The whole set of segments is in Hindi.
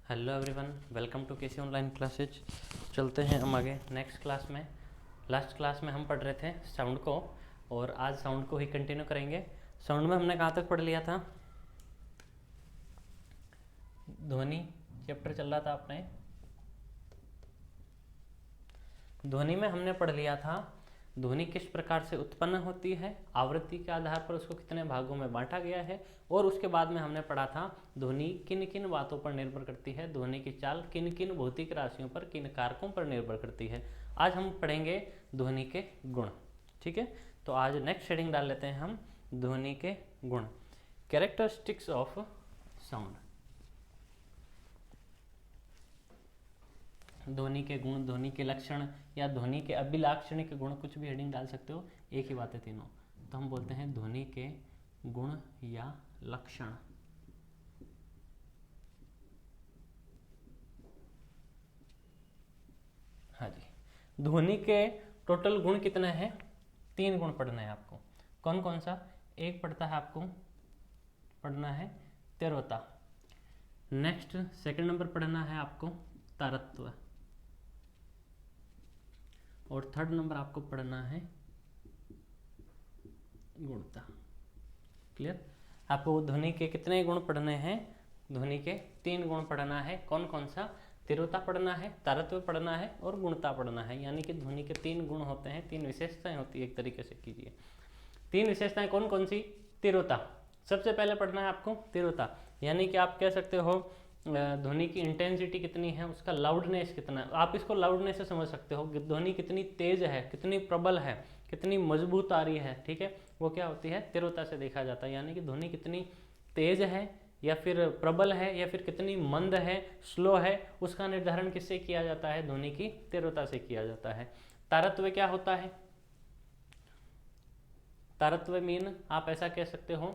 Hello everyone, welcome to KC online classes. चलते हैं हम आगे नेक्स्ट क्लास में। लास्ट क्लास में हम पढ़ रहे थे साउंड को और आज साउंड को ही कंटिन्यू करेंगे। साउंड में हमने कहाँ तक पढ़ लिया था? ध्वनि चैप्टर चल रहा था आपने। ध्वनि में हमने पढ़ लिया था ध्वनि किस प्रकार से उत्पन्न होती है, आवृत्ति के आधार पर उसको कितने भागों में बांटा गया है, और उसके बाद में हमने पढ़ा था ध्वनि किन किन बातों पर निर्भर करती है, ध्वनि की चाल किन किन भौतिक राशियों पर, किन कारकों पर निर्भर करती है। आज हम पढ़ेंगे ध्वनि के गुण। ठीक है, तो आज नेक्स्ट हेडिंग डाल लेते हैं हम, ध्वनि के गुण, कैरेक्टरिस्टिक्स ऑफ साउंड। ध्वनि के गुण, ध्वनि के लक्षण या ध्वनि के अभिलाक्षणिक गुण, कुछ भी हेडिंग डाल सकते हो, एक ही बात है तीनों। तो हम बोलते हैं ध्वनि के गुण या लक्षण। हाँ जी, ध्वनि के टोटल गुण कितने हैं? 3 गुण पढ़ना है आपको। कौन कौन सा? एक पढ़ता है आपको पढ़ना है तीव्रता। नेक्स्ट सेकंड नंबर पढ़ना है आपको तारत्व, और थर्ड नंबर आपको पढ़ना है गुणता। क्लियर? आपको ध्वनि के कितने गुण पढ़ने हैं? ध्वनि के 3 गुण पढ़ना है। कौन कौन सा? तीव्रता पढ़ना है, तारत्व पढ़ना है और गुणता पढ़ना है। यानी कि ध्वनि के 3 गुण होते हैं, 3 विशेषताएं होती है, एक तरीके से कीजिए। 3 विशेषताएं कौन कौन सी? तीव्रता सबसे पहले पढ़ना है आपको, तीव्रता। यानी कि आप कह सकते हो ध्वनि की इंटेंसिटी कितनी है, उसका लाउडनेस कितना है। आप इसको लाउडनेस से समझ सकते हो, ध्वनि कितनी तेज है, कितनी प्रबल है, कितनी मजबूत आ रही है। ठीक है, वो क्या होती है? तीव्रता से देखा जाता है। यानी कि ध्वनि कितनी तेज है या फिर प्रबल है या फिर कितनी मंद है, स्लो है, उसका निर्धारण किससे किया जाता है? ध्वनि की तीव्रता से किया जाता है। तारत्व क्या होता है? तारत्व मीन आप ऐसा कह सकते हो,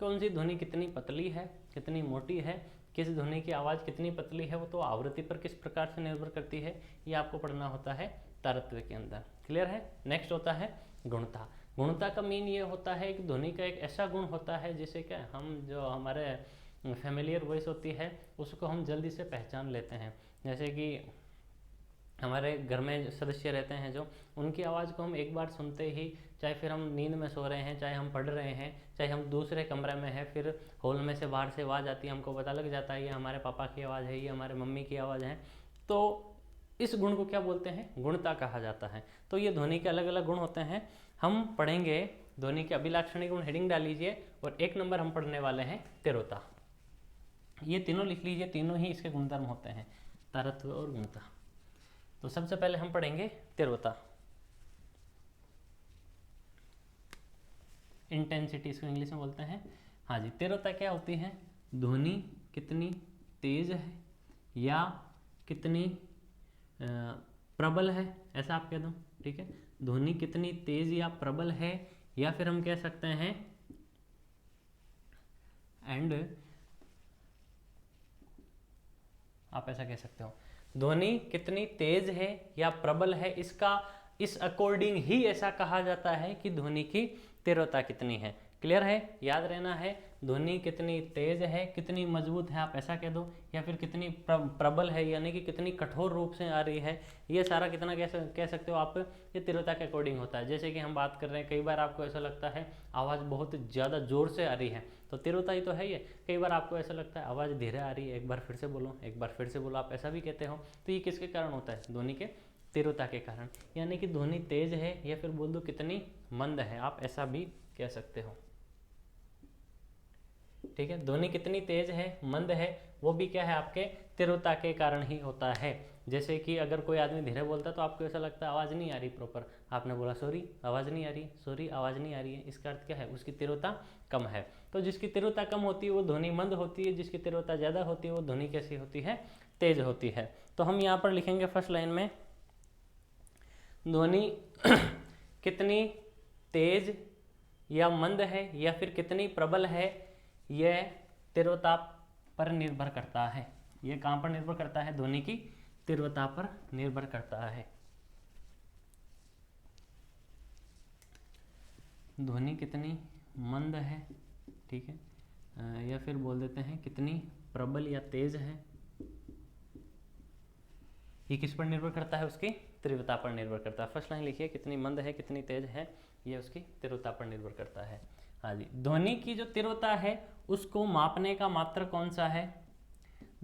कौन सी ध्वनि कितनी पतली है, कितनी मोटी है, किस ध्वनि की आवाज़ कितनी पतली है, वो तो आवृत्ति पर किस प्रकार से निर्भर करती है, ये आपको पढ़ना होता है तारत्व के अंदर। क्लियर है? नेक्स्ट होता है गुणता। गुणता का मीन ये होता है कि ध्वनि का एक ऐसा गुण होता है जिसे क्या हम, जो हमारे फैमिलियर वॉइस होती है, उसको हम जल्दी से पहचान लेते हैं। जैसे कि हमारे घर में सदस्य रहते हैं जो, उनकी आवाज़ को हम एक बार सुनते ही, चाहे फिर हम नींद में सो रहे हैं, चाहे हम पढ़ रहे हैं, चाहे हम दूसरे कमरे में हैं, फिर हॉल में से बाहर से आवाज़ आती है, हमको पता लग जाता है ये हमारे पापा की आवाज़ है, ये हमारे मम्मी की आवाज़ है। तो इस गुण को क्या बोलते हैं? गुणता कहा जाता है। तो ये ध्वनि के अलग अलग गुण होते हैं। हम पढ़ेंगे ध्वनि के अभिलाक्षणिक गुण, हेडिंग डाल लीजिए, और 1 नंबर हम पढ़ने वाले हैं तीव्रता। ये तीनों लिख लीजिए, तीनों ही इसके गुणधर्म होते हैं, तारत्व और गुणता। तो सबसे पहले हम पढ़ेंगे तीव्रता, इंटेंसिटी इसको इंग्लिश में बोलते हैं। हाँ जी, तीव्रता क्या होती है? ध्वनि कितनी तेज है या कितनी प्रबल है, ऐसा आप कह दो। ठीक है, ध्वनि कितनी तेज या प्रबल है, या फिर हम कह सकते हैं एंड, आप ऐसा कह सकते हो, ध्वनि कितनी तेज है या प्रबल है, इसका इस अकॉर्डिंग ही ऐसा कहा जाता है कि ध्वनि की तीव्रता कितनी है। क्लियर है? याद रहना है, ध्वनि कितनी तेज है, कितनी मजबूत है, आप ऐसा कह दो, या फिर कितनी प्रबल है, यानी कि कितनी कठोर रूप से आ रही है। ये सारा कितना कह सकते हो आप, ये तीव्रता के अकॉर्डिंग होता है। जैसे कि हम बात कर रहे हैं, कई बार आपको ऐसा लगता है आवाज़ बहुत ज़्यादा जोर से आ रही है, तो तीव्रता ही तो है ये। कई बार आपको ऐसा लगता है आवाज़ धीरे आ रही है, एक बार फिर से बोलो, एक बार फिर से बोलो, आप ऐसा भी कहते हो। तो ये किसके कारण होता है? ध्वनि के तीव्रता के कारण। यानी कि ध्वनि तेज है, या फिर बोल दो कितनी मंद है, आप ऐसा भी कह सकते हो। ठीक है, ध्वनि कितनी तेज है, मंद है, वो भी क्या है? आपके तीव्रता के कारण ही होता है। जैसे कि अगर कोई आदमी धीरे बोलता है तो आपको ऐसा लगता है आवाज़ नहीं आ रही प्रॉपर, आपने बोला सॉरी आवाज़ नहीं आ रही, सॉरी आवाज़ नहीं आ रही है, इसका अर्थ क्या है? उसकी तीव्रता कम है। तो जिसकी तीव्रता कम होती है वो ध्वनि मंद होती है, जिसकी तीव्रता ज़्यादा होती है वो ध्वनि कैसी होती है? तेज होती है। तो हम यहाँ पर लिखेंगे फर्स्ट लाइन में, ध्वनि कितनी तेज या मंद है या फिर कितनी प्रबल है, यह तीव्रता पर निर्भर करता है। यह कहाँ पर निर्भर करता है? ध्वनि की तीव्रता पर निर्भर करता है। ध्वनि कितनी मंद है, ठीक है, या फिर बोल देते हैं कितनी प्रबल या तेज है, ये किस पर निर्भर करता है? उसकी तीव्रता पर निर्भर करता है। फर्स्ट लाइन लिखिए, कितनी मंद है कितनी तेज है, ये उसकी तीव्रता पर निर्भर करता है। हाँ जी, ध्वनि की जो तीव्रता है उसको मापने का मात्रक कौन सा है?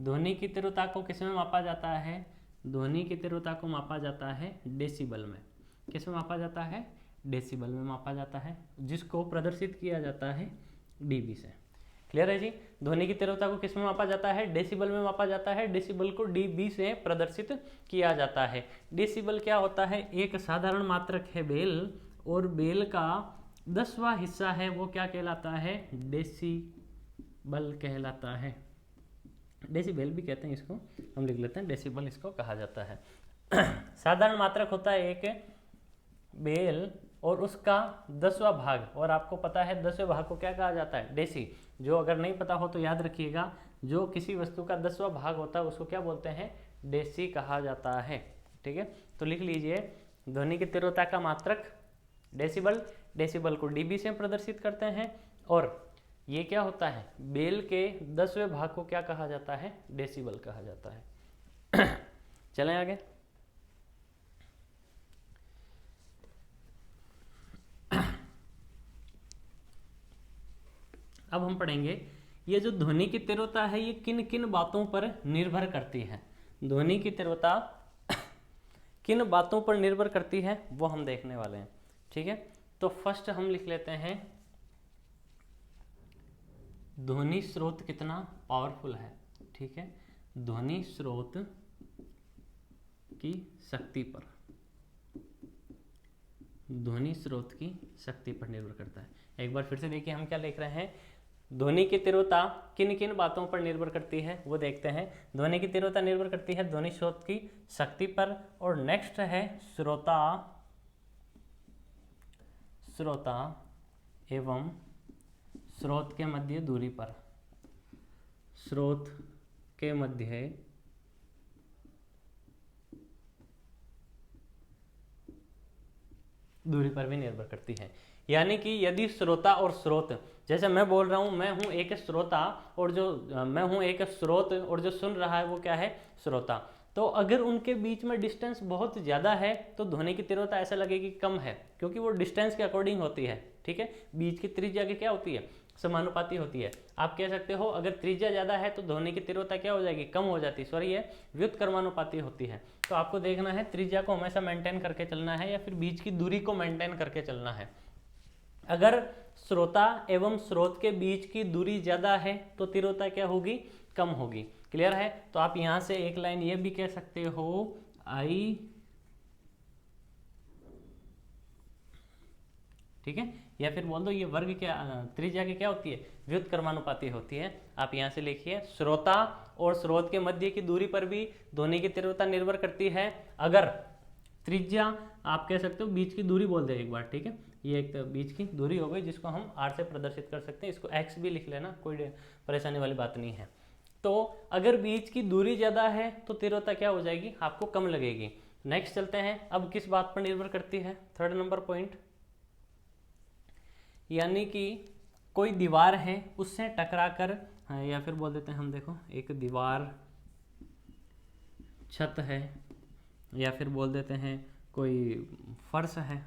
ध्वनि की तीव्रता को किस में मापा जाता है? ध्वनि की तीव्रता को मापा जाता है डेसिबल में। किस में मापा जाता है? डेसिबल में मापा जाता है, जिसको प्रदर्शित किया जाता है डीबी से। क्लियर है जी? ध्वनि की तीव्रता को किस में मापा जाता है? डेसिबल में मापा जाता है। डेसिबल को डीबी से प्रदर्शित किया जाता है। डेसिबल क्या होता है? एक साधारण मात्रक है बेल, और बेल का 10वां हिस्सा है, वो क्या कहलाता है? डेसिबल कहलाता है। डेसिबल भी कहते हैं इसको, हम लिख लेते हैं डेसिबल इसको कहा जाता है। साधारण मात्रक होता है एक बेल और उसका 10वां भाग, और आपको पता है 10वें भाग को क्या कहा जाता है? डेसी। जो अगर नहीं पता हो तो याद रखिएगा, जो किसी वस्तु का 10वां भाग होता है उसको क्या बोलते हैं? डेसी कहा जाता है। ठीक है, तो लिख लीजिए, ध्वनि की तीव्रता का मात्रक डेसिबल, डेसिबल को डीबी से प्रदर्शित करते हैं, और ये क्या होता है? बेल के 10वें भाग को क्या कहा जाता है? डेसिबल कहा जाता है। चलें आगे। अब हम पढ़ेंगे ये जो ध्वनि की तीव्रता है ये किन किन बातों पर निर्भर करती है। ध्वनि की तीव्रता किन बातों पर निर्भर करती है वो हम देखने वाले हैं। ठीक है, तो फर्स्ट हम लिख लेते हैं ध्वनि स्रोत कितना पावरफुल है। ठीक है, ध्वनि स्रोत की शक्ति पर, ध्वनि स्रोत की शक्ति पर निर्भर करता है। एक बार फिर से देखिए, हम क्या लिख रहे हैं? ध्वनि की तीव्रता किन किन बातों पर निर्भर करती है वो देखते हैं। ध्वनि की तीव्रता निर्भर करती है ध्वनि स्रोत की शक्ति पर, और नेक्स्ट है श्रोता एवं स्रोत के मध्य दूरी पर। स्रोत के मध्य दूरी पर भी निर्भर करती है। यानी कि यदि श्रोता और स्रोत, जैसे मैं बोल रहा हूं मैं हूं एक श्रोता, और जो मैं हूं एक स्रोत, और जो सुन रहा है वो क्या है? श्रोता। तो अगर उनके बीच में डिस्टेंस बहुत ज़्यादा है तो ध्वनि की तीव्रता ऐसा लगेगी कम है, क्योंकि वो डिस्टेंस के अकॉर्डिंग होती है। ठीक है, बीच की त्रिज्या की क्या होती है? समानुपाती होती है। आप कह सकते हो अगर त्रिज्या ज़्यादा है तो ध्वनि की तीव्रता क्या हो जाएगी? कम हो जाती है। सॉरी, ये व्युत्क्रमानुपाती होती है। तो आपको देखना है त्रिज्या को हमेशा मेंटेन करके चलना है, या फिर बीच की दूरी को मेंटेन करके चलना है। अगर श्रोता एवं स्रोत के बीच की दूरी ज़्यादा है तो तीव्रता क्या होगी? कम होगी। क्लियर है? तो आप यहां से एक लाइन ये भी कह सकते हो, आई, ठीक है, या फिर बोल दो ये वर्ग क्या, त्रिज्या की क्या होती है? व्युत्क्रमानुपाती होती है। आप यहां से लिखिए, श्रोता और स्रोत के मध्य की दूरी पर भी ध्वनि की तीव्रता निर्भर करती है। अगर त्रिज्या, आप कह सकते हो बीच की दूरी बोल दे एक बार। ठीक है, ये एक तो बीच की दूरी हो गई जिसको हम r से प्रदर्शित कर सकते हैं। इसको x भी लिख लेना, कोई परेशानी वाली बात नहीं है। तो अगर बीच की दूरी ज़्यादा है तो तीव्रता क्या हो जाएगी? आपको कम लगेगी। नेक्स्ट चलते हैं, अब किस बात पर निर्भर करती है? थर्ड नंबर पॉइंट, यानी कि कोई दीवार है उससे टकरा कर, या फिर बोल देते हैं हम, देखो एक दीवार, छत है, या फिर बोल देते हैं कोई फर्श है,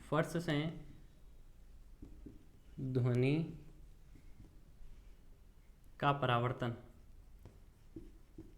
फर्श से ध्वनि का परावर्तन,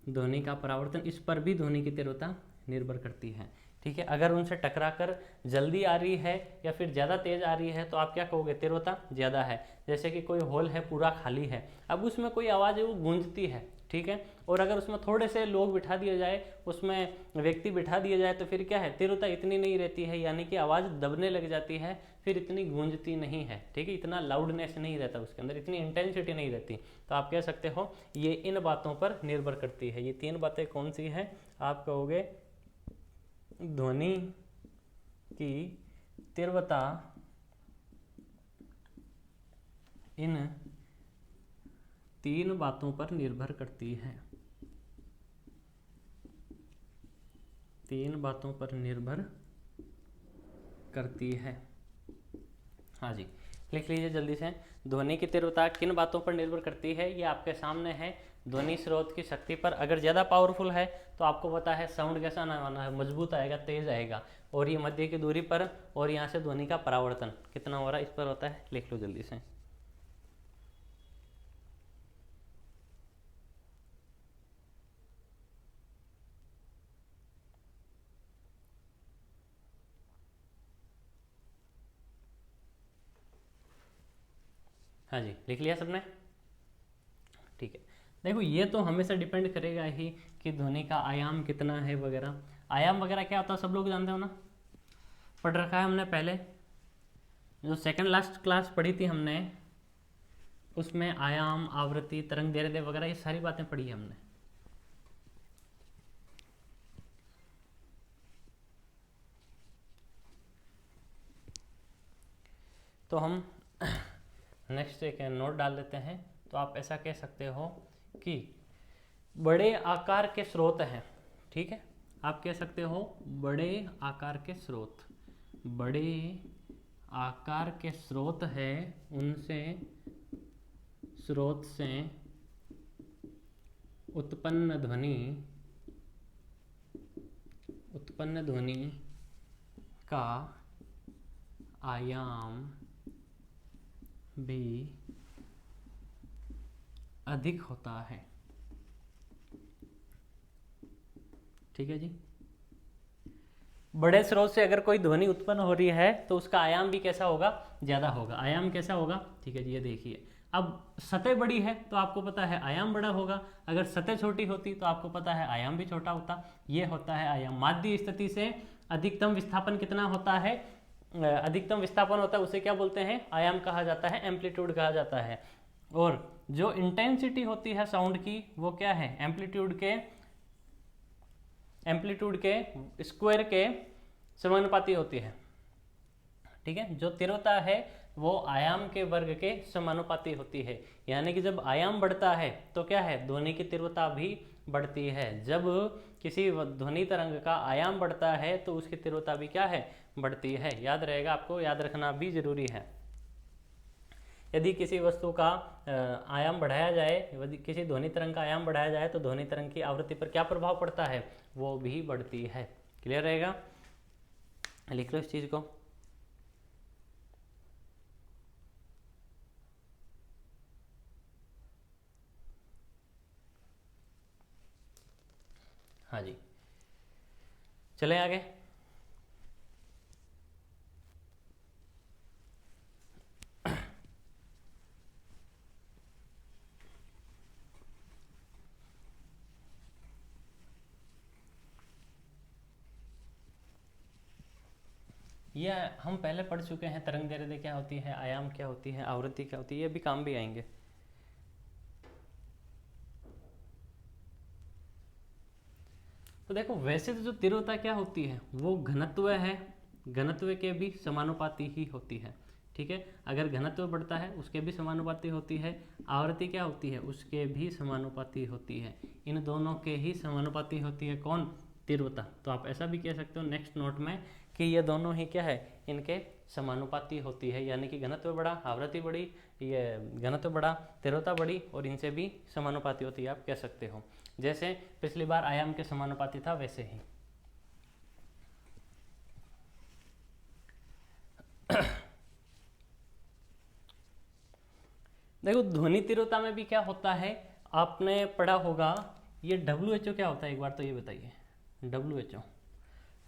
ध्वनि का परावर्तन, इस पर भी ध्वनि की तीव्रता निर्भर करती है। ठीक है, अगर उनसे टकराकर जल्दी आ रही है या फिर ज़्यादा तेज आ रही है तो आप क्या कहोगे? तीव्रता ज़्यादा है। जैसे कि कोई हॉल है पूरा खाली है, अब उसमें कोई आवाज़ है वो गूंजती है। ठीक है, और अगर उसमें थोड़े से लोग बिठा दिए जाए, उसमें व्यक्ति बिठा दिए जाए तो फिर क्या है? तीव्रता इतनी नहीं रहती है, यानी कि आवाज़ दबने लग जाती है, फिर इतनी गूंजती नहीं है। ठीक है, इतना लाउडनेस नहीं रहता उसके अंदर, इतनी इंटेंसिटी नहीं रहती। तो आप कह सकते हो ये इन बातों पर निर्भर करती है। ये तीन बातें कौन सी हैं? आप कहोगे ध्वनि की तीव्रता इन तीन बातों पर निर्भर करती है, तीन बातों पर निर्भर करती है। हाँ जी, लिख लीजिए जल्दी से। ध्वनि की तीव्रता किन बातों पर निर्भर करती है, ये आपके सामने है। ध्वनि स्रोत की शक्ति पर, अगर ज़्यादा पावरफुल है तो आपको पता है साउंड कैसा आना है, मजबूत आएगा, तेज आएगा। और ये मध्य की दूरी पर और यहाँ से ध्वनि का परावर्तन कितना हो रहा है, इस पर होता है। लिख लो जल्दी से। हाँ जी, लिख लिया सबने? ठीक है। देखो ये तो हमेशा डिपेंड करेगा ही कि ध्वनि का आयाम कितना है वगैरह। आयाम वगैरह क्या होता है सब लोग जानते हो ना, पढ़ रखा है हमने पहले, जो सेकंड लास्ट क्लास पढ़ी थी हमने, उसमें आयाम, आवृत्ति, तरंग दैर्ध्य वगैरह ये सारी बातें पढ़ी है हमने। तो हम नेक्स्ट एक नोट डाल देते हैं। तो आप ऐसा कह सकते हो कि बड़े आकार के स्रोत हैं, ठीक है, आप कह सकते हो बड़े आकार के स्रोत, बड़े आकार के स्रोत है, उनसे स्रोत से उत्पन्न ध्वनि का आयाम भी अधिक होता है। ठीक है जी। बड़े स्रोत से अगर कोई ध्वनि उत्पन्न हो रही है तो उसका आयाम भी कैसा होगा, ज्यादा होगा। आयाम कैसा होगा, ठीक है जी, ये देखिए। अब सतह बड़ी है तो आपको पता है आयाम बड़ा होगा, अगर सतह छोटी होती तो आपको पता है आयाम भी छोटा होता। ये होता है आयाम। माध्य स्थिति से अधिकतम विस्थापन कितना होता है, अधिकतम विस्थापन होता है, उसे क्या बोलते हैं, आयाम कहा जाता है, एम्पलीट्यूड कहा जाता है। और जो इंटेंसिटी होती है साउंड की वो क्या है, एम्पलीट्यूड के स्क्वायर के समानुपाती होती है। ठीक है, जो तीव्रता है वो आयाम के वर्ग के समानुपाती होती है। यानी कि जब आयाम बढ़ता है तो क्या है, ध्वनि की तीव्रता भी बढ़ती है। जब किसी ध्वनि तरंग का आयाम बढ़ता है तो उसकी तीव्रता भी क्या है, बढ़ती है। याद रहेगा, आपको याद रखना भी जरूरी है। यदि किसी वस्तु का आयाम बढ़ाया जाए, यदि किसी ध्वनि तरंग का आयाम बढ़ाया जाए तो ध्वनि तरंग की आवृत्ति पर क्या प्रभाव पड़ता है, वो भी बढ़ती है। क्लियर रहेगा, लिख लो इस चीज को। हाँ जी, चलें आगे। ये हम पहले पढ़ चुके हैं, तरंग दैर्ध्य क्या होती है, आयाम क्या होती है, आवृत्ति क्या होती है, ये भी काम भी आएंगे। तो देखो वैसे तो जो तीव्रता क्या होती है वो घनत्व है, घनत्व के भी समानुपाती ही होती है। ठीक है, अगर घनत्व बढ़ता है उसके भी समानुपाती होती है, आवृत्ति क्या होती है उसके भी समानुपाती होती है, इन दोनों के ही समानुपाती होती है कौन, तीव्रता। तो आप ऐसा भी कह सकते हो नेक्स्ट नोट में कि ये दोनों ही क्या है, इनके समानुपाती होती है। यानी कि घनत्व बढ़ा, आवृत्ति बढ़ी, ये घनत्व बढ़ा, तीव्रता बढ़ी और इनसे भी समानुपाती होती है, आप कह सकते हो। जैसे पिछली बार आयाम के समानुपाती था वैसे ही। देखो ध्वनि तीव्रता में भी क्या होता है, आपने पढ़ा होगा, ये WHO क्या होता है एक बार तो ये बताइए। WHO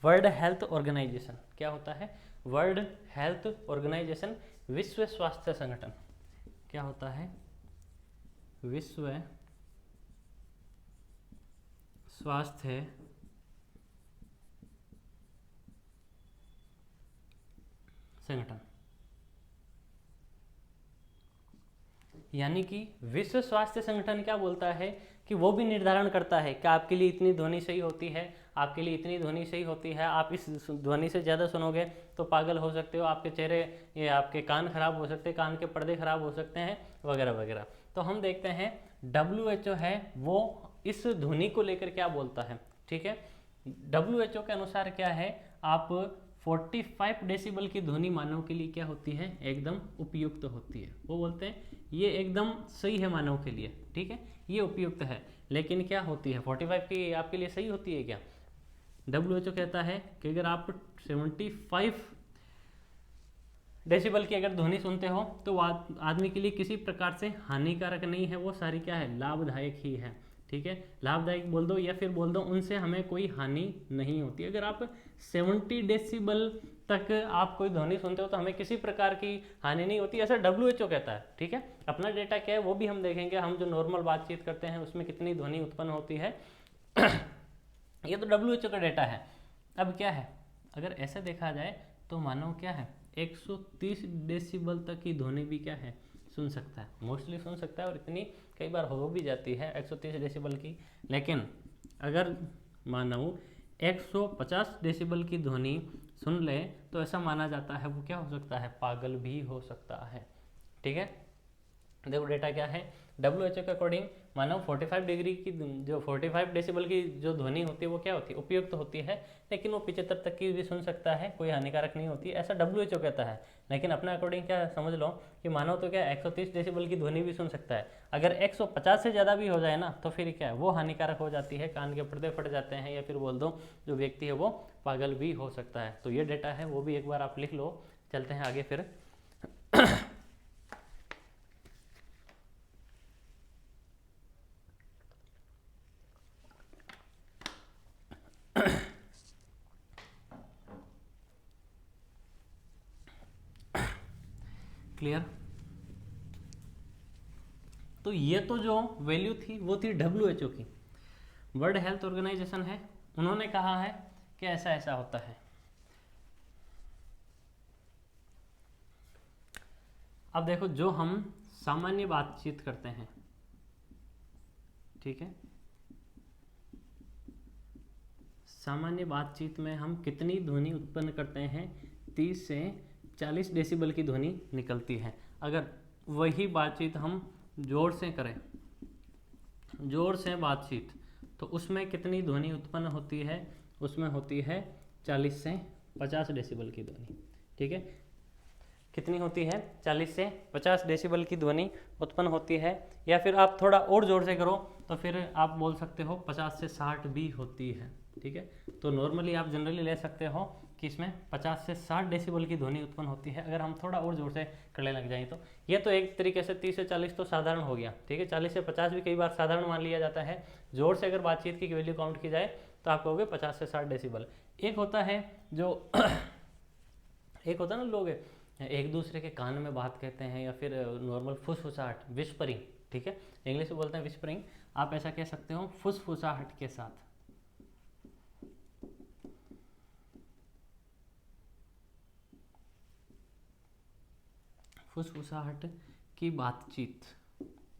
वर्ल्ड हेल्थ ऑर्गेनाइजेशन क्या होता है, वर्ल्ड हेल्थ ऑर्गेनाइजेशन, विश्व स्वास्थ्य संगठन क्या होता है, विश्व स्वास्थ्य संगठन। यानी कि विश्व स्वास्थ्य संगठन क्या बोलता है कि वो भी निर्धारण करता है कि आपके लिए इतनी ध्वनि सही होती है, आपके लिए इतनी ध्वनि सही होती है, आप इस ध्वनि से ज़्यादा सुनोगे तो पागल हो सकते हो, आपके चेहरे, ये आपके कान खराब हो सकते हैं, कान के पर्दे खराब हो सकते हैं वगैरह वगैरह। तो हम देखते हैं WHO है वो इस ध्वनि को लेकर क्या बोलता है। ठीक है, WHO के अनुसार क्या है, आप 45 डेसिबल की ध्वनि मानव के लिए क्या होती है, एकदम उपयुक्त होती है। वो बोलते हैं ये एकदम सही है मानव के लिए, ठीक है, ये उपयुक्त है। लेकिन क्या होती है 45 की आपके लिए सही होती है क्या? WHO कहता है कि अगर आप 75 डेसिबल की अगर ध्वनि सुनते हो तो आदमी के लिए किसी प्रकार से हानिकारक नहीं है, वो सारी क्या है, लाभदायक ही है, ठीक है। लाभदायक बोल दो या फिर बोल दो उनसे हमें कोई हानि नहीं होती। अगर आप 70 डेसिबल तक आप कोई ध्वनि सुनते हो तो हमें किसी प्रकार की हानि नहीं होती, ऐसा WHO कहता है, ठीक है। अपना डेटा क्या है वो भी हम देखेंगे, हम जो नॉर्मल बातचीत करते हैं उसमें कितनी ध्वनि उत्पन्न होती है ये तो WHO का डेटा है। अब क्या है, अगर ऐसे देखा जाए तो मानव क्या है 130 डेसिबल तक की ध्वनि भी क्या है सुन सकता है, मोस्टली सुन सकता है, और इतनी कई बार हो भी जाती है 130 डेसिबल की। लेकिन अगर मानव 150 डेसिबल की ध्वनि सुन ले तो ऐसा माना जाता है वो क्या हो सकता है, पागल भी हो सकता है, ठीक है। देखो डेटा क्या है, WHO के अकॉर्डिंग मानव 45 डिग्री की जो 45 डेसिबल की जो ध्वनि होती है वो क्या होती है, उपयुक्त होती है, लेकिन वो 75 तक की भी सुन सकता है, कोई हानिकारक नहीं होती, ऐसा WHO कहता है। लेकिन अपने अकॉर्डिंग क्या समझ लो कि मानव तो क्या 130 डेसिबल की ध्वनि भी सुन सकता है, अगर 150 से ज़्यादा भी हो जाए ना तो फिर क्या है वो हानिकारक हो जाती है, कान के पर्दे फट जाते हैं, या फिर बोल दो जो व्यक्ति है वो पागल भी हो सकता है। तो ये डेटा है वो भी एक बार आप लिख लो। चलते हैं आगे फिर क्लियर। तो ये तो जो वैल्यू थी वो थी WHO की, वर्ल्ड हेल्थ ऑर्गेनाइजेशन है, उन्होंने कहा है कि ऐसा ऐसा होता है। अब देखो जो हम सामान्य बातचीत करते हैं, ठीक है, सामान्य बातचीत में हम कितनी ध्वनि उत्पन्न करते हैं, 30 से 40 डेसिबल की ध्वनि निकलती है। अगर वही बातचीत हम जोर से करें, जोर से बातचीत, तो उसमें कितनी ध्वनि उत्पन्न होती है, उसमें होती है 40 से 50 डेसिबल की ध्वनि, ठीक है। कितनी होती है, 40 से 50 डेसिबल की ध्वनि उत्पन्न होती है। या फिर आप थोड़ा और जोर से करो तो फिर आप बोल सकते हो 50 से 60 भी होती है, ठीक है। तो नॉर्मली आप जनरली ले सकते हो कि इसमें 50 से 60 डेसिबल की ध्वनि उत्पन्न होती है। अगर हम थोड़ा और जोर से करने लग जाएं तो ये तो एक तरीके से 30 से 40 तो साधारण हो गया, ठीक है। 40 से 50 भी कई बार साधारण मान लिया जाता है। जोर से अगर बातचीत की वैल्यू काउंट की जाए तो आप कहोगे 50 से 60 डेसिबल। एक होता है जो एक होता है ना, लोग एक दूसरे के कान में बात कहते हैं, या फिर नॉर्मल फुसफुसाहट, विस्परिंग, ठीक है, इंग्लिश में बोलते हैं विस्परिंग, आप ऐसा कह सकते हो फुसफुसाहट के साथ। फुसफुसाहट की बातचीत,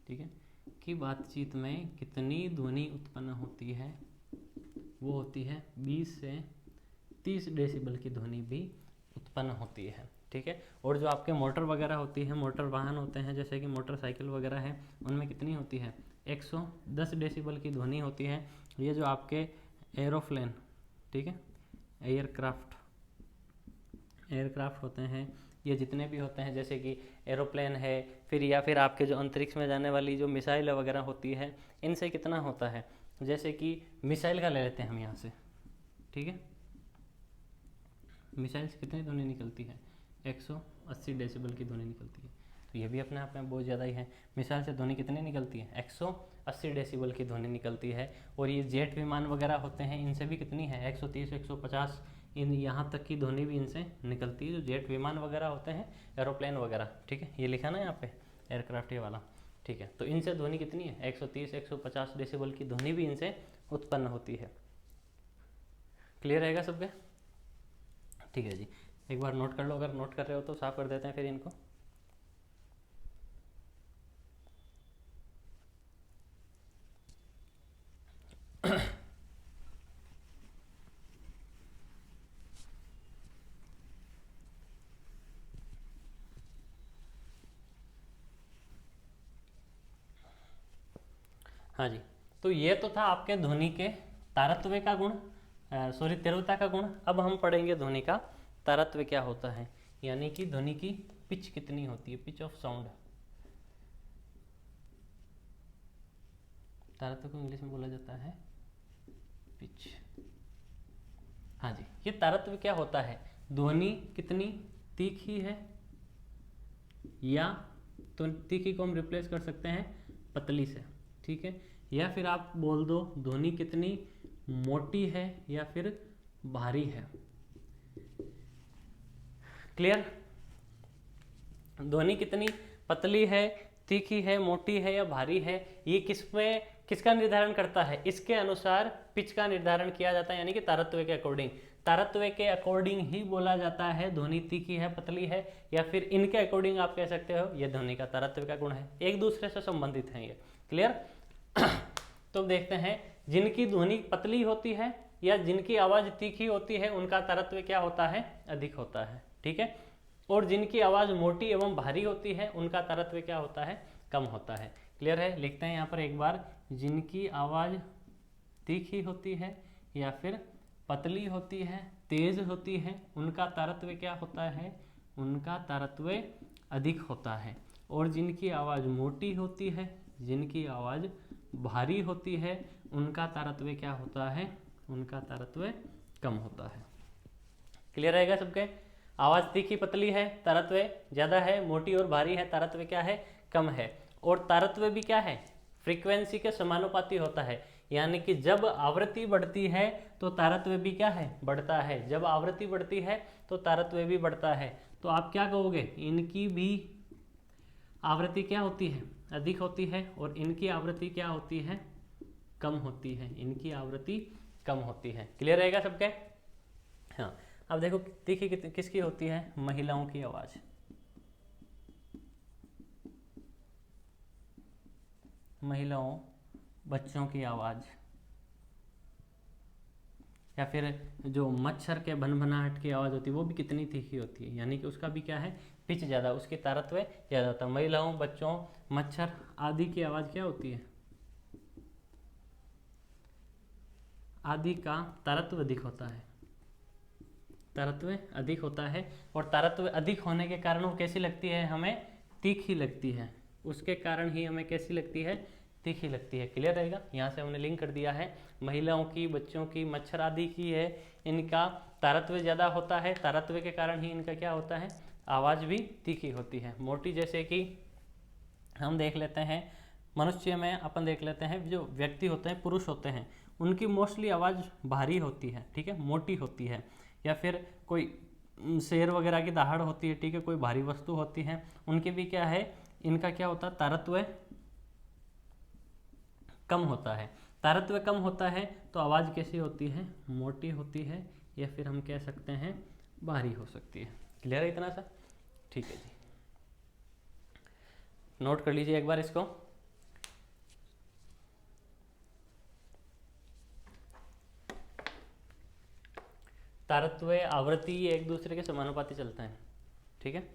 ठीक है, की बातचीत में कितनी ध्वनि उत्पन्न होती है, वो होती है 20 से 30 डेसिबल की ध्वनि भी उत्पन्न होती है, ठीक है। और जो आपके मोटर वगैरह होती है, मोटर वाहन होते हैं जैसे कि मोटरसाइकिल वगैरह है, उनमें कितनी होती है 110 डेसिबल की ध्वनि होती है। ये जो आपके एरोप्लेन, ठीक है, एयरक्राफ्ट होते हैं, ये जितने भी होते हैं जैसे कि एरोप्लेन है, फिर या फिर आपके जो अंतरिक्ष में जाने वाली जो मिसाइल वगैरह होती है, इनसे कितना होता है, जैसे कि मिसाइल का ले लेते हैं हम यहाँ से, ठीक है, मिसाइल से कितनी ध्वनि निकलती है 180 डेसिबल की ध्वनि निकलती है। तो ये भी अपने आप में बहुत ज़्यादा ही है। मिसाइल से ध्वनि कितनी निकलती है 180 डेसिबल की ध्वनि निकलती है। और ये जेट विमान वगैरह होते हैं, इनसे भी कितनी है 130 150 इन यहाँ तक की ध्वनि भी इनसे निकलती है, जो जेट विमान वगैरह होते हैं, एरोप्लेन वगैरह, ठीक है, ये लिखा ना यहाँ पे एयरक्राफ्ट ये वाला, ठीक है। तो इनसे ध्वनि कितनी है 130 150 डेसिबल की ध्वनि भी इनसे उत्पन्न होती है। क्लियर रहेगा सबके, ठीक है जी। एक बार नोट कर लो, अगर नोट कर रहे हो तो साफ कर देते हैं फिर इनको। हाँ जी, तो ये तो था आपके ध्वनि के तारत्म्य का गुण, सॉरी तीव्रता का गुण। अब हम पढ़ेंगे ध्वनि का तारत्व क्या होता है, यानी कि ध्वनि की पिच कितनी होती है, पिच ऑफ साउंड। तारत्व को इंग्लिश में बोला जाता है पिच। हाँ जी, ये तारत्व क्या होता है, ध्वनि कितनी तीखी है, या तो तीखी को हम रिप्लेस कर सकते हैं पतली से, ठीक है, या फिर आप बोल दो ध्वनि कितनी मोटी है या फिर भारी है। क्लियर? ध्वनि कितनी पतली है, तीखी है, मोटी है या भारी है, ये किसका निर्धारण करता है, इसके अनुसार पिच का निर्धारण किया जाता है, यानी कि तारत्व के अकॉर्डिंग। तारत्व के अकॉर्डिंग ही बोला जाता है ध्वनि तीखी है, पतली है, या फिर इनके अकॉर्डिंग आप कह सकते हो ये ध्वनि का तारत्व का गुण है, एक दूसरे से संबंधित हैं ये। क्लियर? तो देखते हैं, जिनकी ध्वनि पतली होती है या जिनकी आवाज तीखी होती है उनका तारत्व क्या होता है, अधिक होता है, ठीक है, और जिनकी आवाज मोटी एवं भारी होती है उनका तारत्व क्या होता है, कम होता है। क्लियर है? लिखते हैं यहाँ पर एक बार, जिनकी आवाज तीखी होती है या फिर पतली होती है, तेज होती है, उनका तारत्व क्या होता है, उनका तारत्व अधिक होता है, और जिनकी आवाज मोटी होती है, जिनकी आवाज भारी होती है, उनका तारत्व क्या होता है, उनका तारत्व कम होता है। क्लियर रहेगा सबके? आवाज तीखी पतली है, तारत्व ज्यादा है, मोटी और भारी है, तारत्व क्या है, कम है, और तारत्व भी क्या है, फ्रीक्वेंसी के समानुपाती होता है, यानी कि जब आवृत्ति बढ़ती है तो तारत्व भी क्या है, बढ़ता है, जब आवृत्ति बढ़ती है तो तारत्व भी बढ़ता है। तो आप क्या कहोगे, इनकी भी आवृत्ति क्या होती है, अधिक होती है, और इनकी आवृत्ति क्या होती है, कम होती है, इनकी आवृत्ति कम होती है। क्लियर रहेगा सबके? हाँ, अब देखो तीखी किसकी होती है, महिलाओं की आवाज, महिलाओं, बच्चों की आवाज, या फिर जो मच्छर के भनभनाहट की आवाज होती है वो भी कितनी तीखी होती है, यानी कि उसका भी क्या है, पिच ज्यादा, उसकी तारत्व ज्यादा होता है। महिलाओं, बच्चों, मच्छर आदि की आवाज क्या होती है, आदि का तारत्व अधिक होता है, तारत्व अधिक होता है, और तारत्व अधिक होने के कारण वो कैसी लगती है, हमें तीखी लगती है, उसके कारण ही हमें कैसी लगती है, तीखी लगती है। क्लियर रहेगा? यहाँ से हमने लिंक कर दिया है, महिलाओं की, बच्चों की, मच्छर आदि की है, इनका तारत्व ज़्यादा होता है, तारत्व के कारण ही इनका क्या होता है, आवाज़ भी तीखी होती है। मोटी जैसे कि हम देख लेते हैं, मनुष्य में अपन देख लेते हैं, जो व्यक्ति होते हैं, पुरुष होते हैं, उनकी मोस्टली आवाज़ भारी होती है, ठीक है, मोटी होती है, या फिर कोई शेर वगैरह की दहाड़ होती है, ठीक है, कोई भारी वस्तु होती है, उनके भी क्या है, इनका क्या होता है, तारत्व कम होता है। तारत्व कम होता है तो आवाज़ कैसी होती है, मोटी होती है, या फिर हम कह सकते हैं भारी हो सकती है। क्लियर है इतना सा? ठीक है जी, नोट कर लीजिए एक बार इसको। तारत्व, आवृत्ति एक दूसरे के समानुपाती चलते हैं, ठीक है।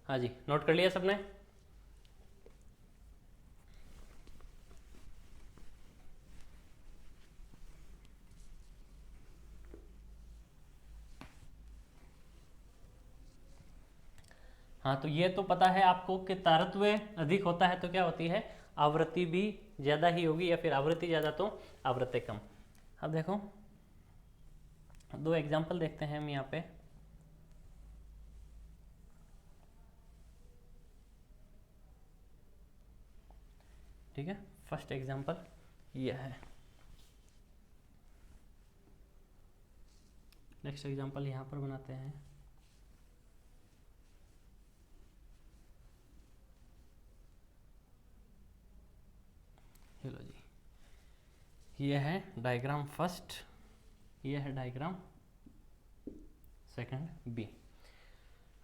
हाँ जी, नोट कर लिया सबने? हाँ, तो ये तो पता है आपको कि तारत्व अधिक होता है तो क्या होती है, आवृत्ति भी ज़्यादा ही होगी, या फिर आवृत्ति ज़्यादा तो आवृत्ति कम। अब देखो दो एग्जाम्पल देखते हैं हम यहाँ पे। ठीक है, फर्स्ट एग्जाम्पल यह है, नेक्स्ट एग्जाम्पल यहाँ पर बनाते हैं। चलो जी, ये है डायग्राम फर्स्ट, ये है डायग्राम सेकंड बी।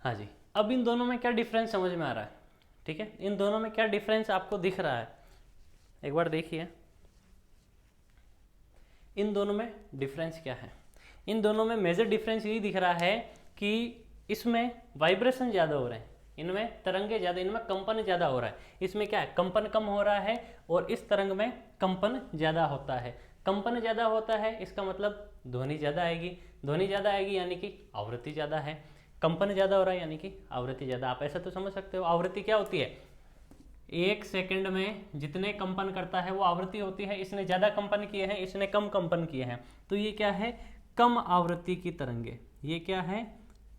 हाँ जी, अब इन दोनों में क्या डिफरेंस समझ में आ रहा है? ठीक है, इन दोनों में क्या डिफरेंस आपको दिख रहा है, एक बार देखिए। इन दोनों में डिफरेंस क्या है? इन दोनों में मेजर डिफरेंस यही दिख रहा है कि इसमें वाइब्रेशन ज़्यादा हो रहे हैं, इनमें तरंगे ज़्यादा, इनमें कंपन ज़्यादा हो रहा है। इसमें क्या है, कंपन कम हो रहा है और इस तरंग में कंपन ज़्यादा होता है। कंपन ज़्यादा होता है इसका मतलब ध्वनि ज़्यादा आएगी, ध्वनि ज़्यादा आएगी यानी कि आवृत्ति ज़्यादा है। कंपन ज़्यादा हो रहा है यानी कि आवृत्ति ज़्यादा। आप ऐसा तो समझ सकते हो, आवृत्ति क्या होती है, 1 सेकंड में जितने कंपन करता है वो आवृत्ति होती है। इसने ज़्यादा कंपन किए हैं, इसने कम कंपन किए हैं, तो ये क्या है, कम आवृत्ति की तरंगे। ये क्या है,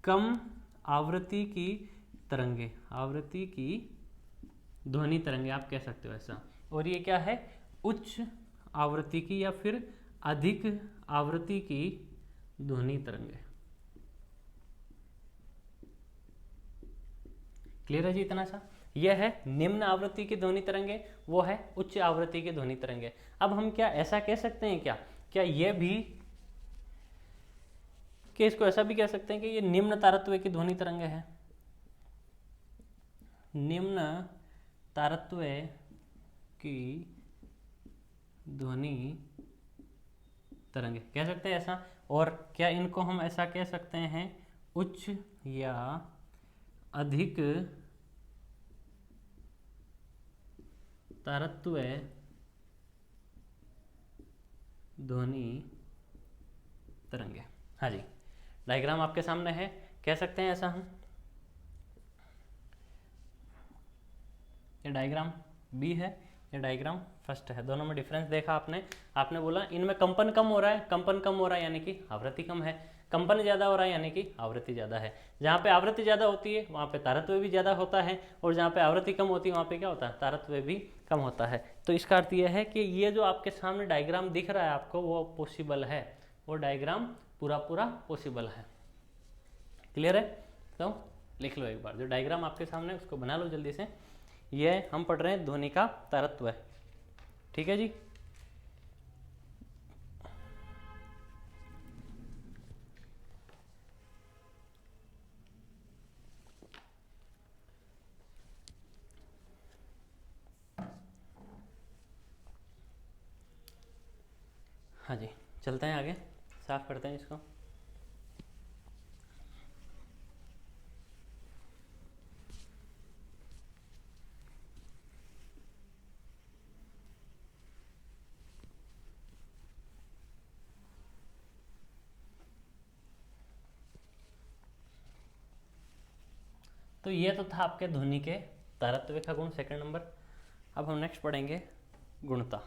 कम आवृत्ति की तरंगे, आवृत्ति की ध्वनि तरंगे आप कह सकते हो ऐसा। और ये क्या है, उच्च आवृत्ति की या फिर अधिक आवृत्ति की ध्वनि तरंगे। क्लियर है जी इतना सा? यह है निम्न आवृत्ति की ध्वनि तरंगे, वो है उच्च आवृत्ति की ध्वनि तरंगे। अब हम क्या ऐसा कह सकते हैं क्या ये भी, कि इसको ऐसा भी कह सकते हैं कि ये निम्न तारत्व की ध्वनि तरंगे है, निम्न तारत्व की ध्वनि तरंगे कह सकते हैं ऐसा। और क्या इनको हम ऐसा कह सकते हैं, उच्च या अधिक तारत्व ध्वनि तरंगे। हाँ जी, डायग्राम आपके सामने है, कह सकते हैं ऐसा हम। ये डायग्राम बी है, ये डायग्राम फर्स्ट है। दोनों में डिफरेंस देखा आपने। आपने बोला इनमें कंपन कम हो रहा है, कंपन कम हो रहा है यानी कि आवृत्ति कम है, कंपन ज़्यादा हो रहा है यानी कि आवृत्ति ज़्यादा है। जहाँ पे आवृत्ति ज़्यादा होती है वहाँ पे तारत्व भी ज़्यादा होता है, और जहाँ पे आवृत्ति कम होती है वहाँ पे क्या होता है, तारत्व भी कम होता है। तो इसका अर्थ यह है कि ये जो आपके सामने डायग्राम दिख रहा है आपको, वो पॉसिबल है, वो डायग्राम पूरा पूरा पॉसिबल है। क्लियर है? तो लिख लो एक बार, जो डायग्राम आपके सामने उसको बना लो जल्दी से। ये हम पढ़ रहे हैं ध्वनि का तारत्व है, ठीक है जी। हाँ जी, चलते हैं आगे, साफ करते हैं इसको। तो ये तो था आपके ध्वनि के तारत्व का गुण, सेकंड नंबर। अब हम नेक्स्ट पढ़ेंगे गुणता।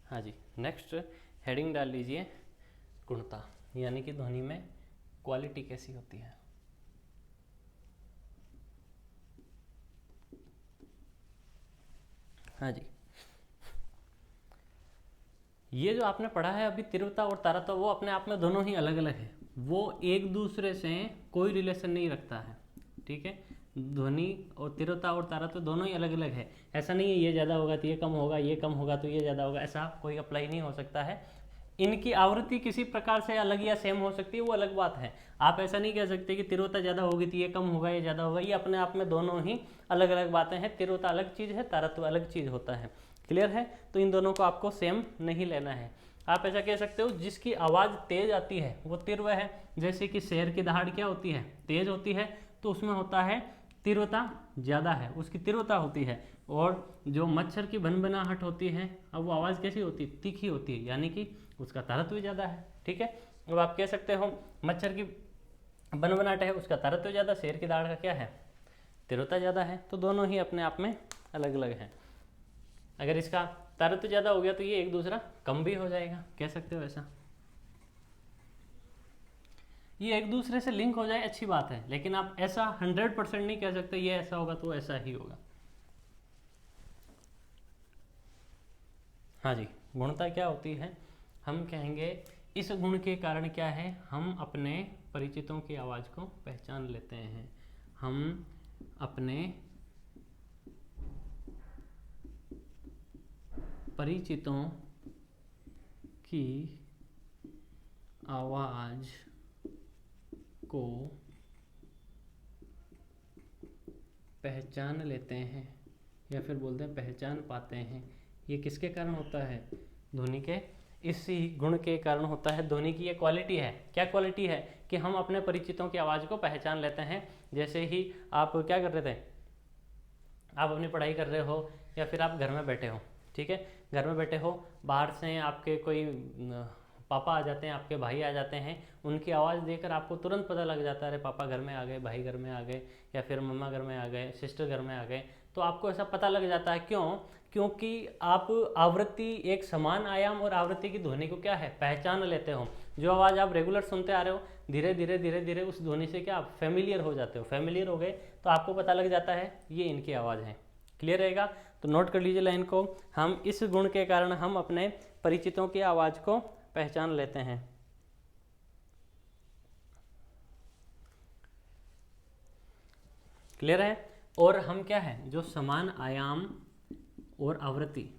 हाँ जी, नेक्स्ट हेडिंग डाल लीजिए गुणता, यानी कि ध्वनि में क्वालिटी कैसी होती है। हाँ जी, ये जो आपने पढ़ा है अभी तीव्रता और तारत्व, वो अपने आप में दोनों ही अलग अलग है, वो एक दूसरे से कोई रिलेशन नहीं रखता है, ठीक है। ध्वनि और तीव्रता और तारत्व दोनों ही अलग अलग है। ऐसा नहीं है ये ज़्यादा होगा तो ये कम होगा, ये कम होगा तो ये ज़्यादा होगा, ऐसा कोई अप्लाई नहीं हो सकता है। इनकी आवृत्ति किसी प्रकार से अलग या सेम हो सकती है, वो अलग बात है। आप ऐसा नहीं कह सकते कि तीव्रता ज़्यादा होगी तो ये कम होगा, ये ज़्यादा होगा। ये अपने आप में दोनों ही अलग अलग बातें हैं। तीव्रता अलग चीज़ है, तारत्व अलग चीज़ होता है। क्लियर है? तो इन दोनों को आपको सेम नहीं लेना है। आप ऐसा कह सकते हो जिसकी आवाज़ तेज आती है वो तीव्र है। जैसे कि शेर की दहाड़ क्या होती है, तेज होती है, तो उसमें होता है तीव्रता ज़्यादा है, उसकी तीव्रता होती है। और जो मच्छर की भनभनाहट होती है, अब वो आवाज़ कैसी होती है, तीखी होती है, यानी कि उसका तारत्व ज़्यादा है, ठीक है। अब आप कह सकते हो मच्छर की भनभनाहट है, उसका तारत्व ज़्यादा, शेर की दहाड़ का क्या है, तीव्रता ज़्यादा है। तो दोनों ही अपने आप में अलग अलग हैं। अगर इसका तारत्व ज़्यादा हो गया तो ये एक दूसरा कम भी हो जाएगा, कह सकते हो ऐसा। ये एक दूसरे से लिंक हो जाए अच्छी बात है, लेकिन आप ऐसा 100% नहीं कह सकते ये ऐसा होगा तो ऐसा ही होगा। हाँ जी, गुणता क्या होती है, हम कहेंगे इस गुण के कारण क्या है, हम अपने परिचितों की आवाज़ को पहचान लेते हैं। हम अपने परिचितों की आवाज़ को पहचान लेते हैं या फिर बोलते हैं पहचान पाते हैं, ये किसके कारण होता है? ध्वनि के इसी गुण के कारण होता है। ध्वनि की ये क्वालिटी है, क्या क्वालिटी है कि हम अपने परिचितों की आवाज़ को पहचान लेते हैं। जैसे ही आप क्या कर रहे थे, आप अपनी पढ़ाई कर रहे हो या फिर आप घर में बैठे हो, ठीक है, घर में बैठे हो, बाहर से आपके कोई पापा आ जाते हैं, आपके भाई आ जाते हैं, उनकी आवाज़ देकर आपको तुरंत पता लग जाता है अरे पापा घर में आ गए, भाई घर में आ गए, या फिर मम्मा घर में आ गए, सिस्टर घर में आ गए, तो आपको ऐसा पता लग जाता है। क्यों? क्योंकि आप आवृत्ति, एक समान आयाम और आवृत्ति की ध्वनि को क्या है, पहचान लेते हो। जो आवाज़ आप रेगुलर सुनते आ रहे हो, धीरे धीरे धीरे धीरे उस ध्वनि से क्या आप फेमिलियर हो जाते हो। फेमिलियर हो गए तो आपको पता लग जाता है ये इनकी आवाज़ है। क्लियर रहेगा? तो नोट कर लीजिए लाइन को, हम इस गुण के कारण हम अपने परिचितों की आवाज़ को पहचान लेते हैं। क्लियर है? और हम क्या है, जो समान आयाम और आवृत्ति,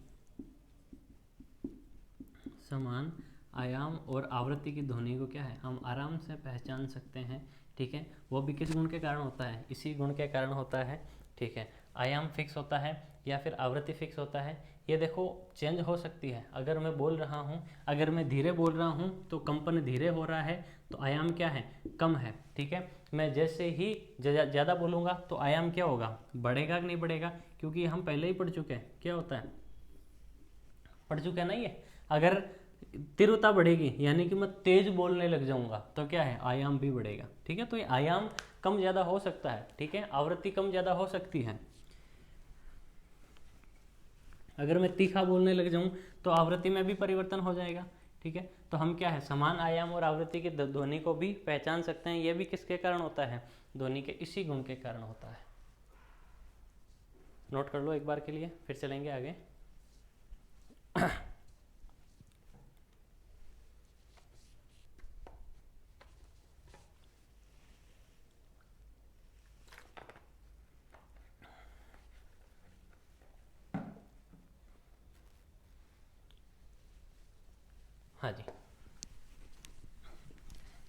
समान आयाम और आवृत्ति की ध्वनि को क्या है, हम आराम से पहचान सकते हैं। ठीक है, वो भी किस गुण के कारण होता है? इसी गुण के कारण होता है। ठीक है, आयाम फिक्स होता है या फिर आवृत्ति फिक्स होता है। ये देखो चेंज हो सकती है। अगर मैं बोल रहा हूँ, अगर मैं धीरे बोल रहा हूँ तो कंपन धीरे हो रहा है, तो आयाम क्या है, कम है। ठीक है, मैं जैसे ही ज़्यादा बोलूँगा तो आयाम क्या होगा, बढ़ेगा कि नहीं बढ़ेगा? क्योंकि हम पहले ही पढ़ चुके हैं, क्या होता है, पढ़ चुके हैं ना ये। अगर तीव्रता बढ़ेगी यानी कि मैं तेज बोलने लग जाऊंगा तो क्या है, आयाम भी बढ़ेगा। ठीक है, तो ये आयाम कम ज़्यादा हो सकता है। ठीक है, आवृत्ति कम ज़्यादा हो सकती है। अगर मैं तीखा बोलने लग जाऊं तो आवृत्ति में भी परिवर्तन हो जाएगा। ठीक है, तो हम क्या है, समान आयाम और आवृत्ति की ध्वनि को भी पहचान सकते हैं। यह भी किसके कारण होता है, ध्वनि के इसी गुण के कारण होता है। नोट कर लो एक बार के लिए, फिर चलेंगे आगे। हाँ जी,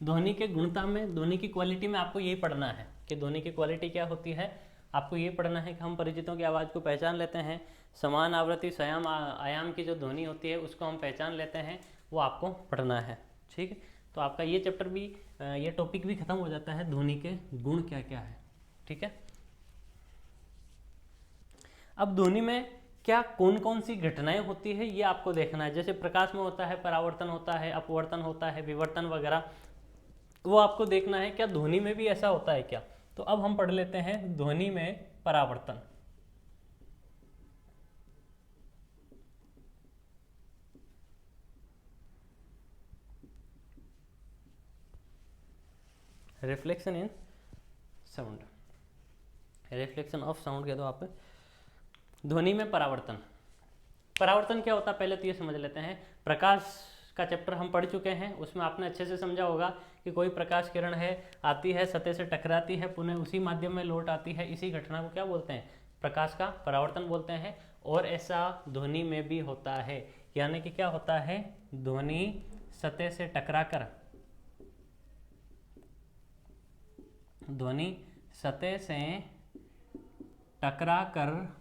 ध्वनि के गुणता में, ध्वनि की क्वालिटी में आपको यही पढ़ना है कि ध्वनि की क्वालिटी क्या होती है। आपको ये पढ़ना है कि हम परिचितों की आवाज़ को पहचान लेते हैं, समान आवृत्ति सयाम आयाम की जो ध्वनि होती है उसको हम पहचान लेते हैं, वो आपको पढ़ना है। ठीक है, तो आपका ये चैप्टर भी, ये टॉपिक भी खत्म हो जाता है, ध्वनि के गुण क्या क्या है। ठीक है, अब ध्वनि में क्या कौन कौन सी घटनाएं होती है ये आपको देखना है। जैसे प्रकाश में होता है, परावर्तन होता है, अपवर्तन होता है, विवर्तन वगैरह, वो आपको देखना है। क्या ध्वनि में भी ऐसा होता है क्या? तो अब हम पढ़ लेते हैं ध्वनि में परावर्तन। Reflection in sound, reflection of sound कह दो आप। ध्वनि में परावर्तन, परावर्तन क्या होता है पहले तो ये समझ लेते हैं। प्रकाश का चैप्टर हम पढ़ चुके हैं, उसमें आपने अच्छे से समझा होगा कि कोई प्रकाश किरण है, आती है, सतह से टकराती है, पुनः उसी माध्यम में लौट आती है। इसी घटना को क्या बोलते हैं, प्रकाश का परावर्तन बोलते हैं। और ऐसा ध्वनि में भी होता है, यानी कि क्या होता है, ध्वनि सतह से टकराकर, ध्वनि सतह से टकराकर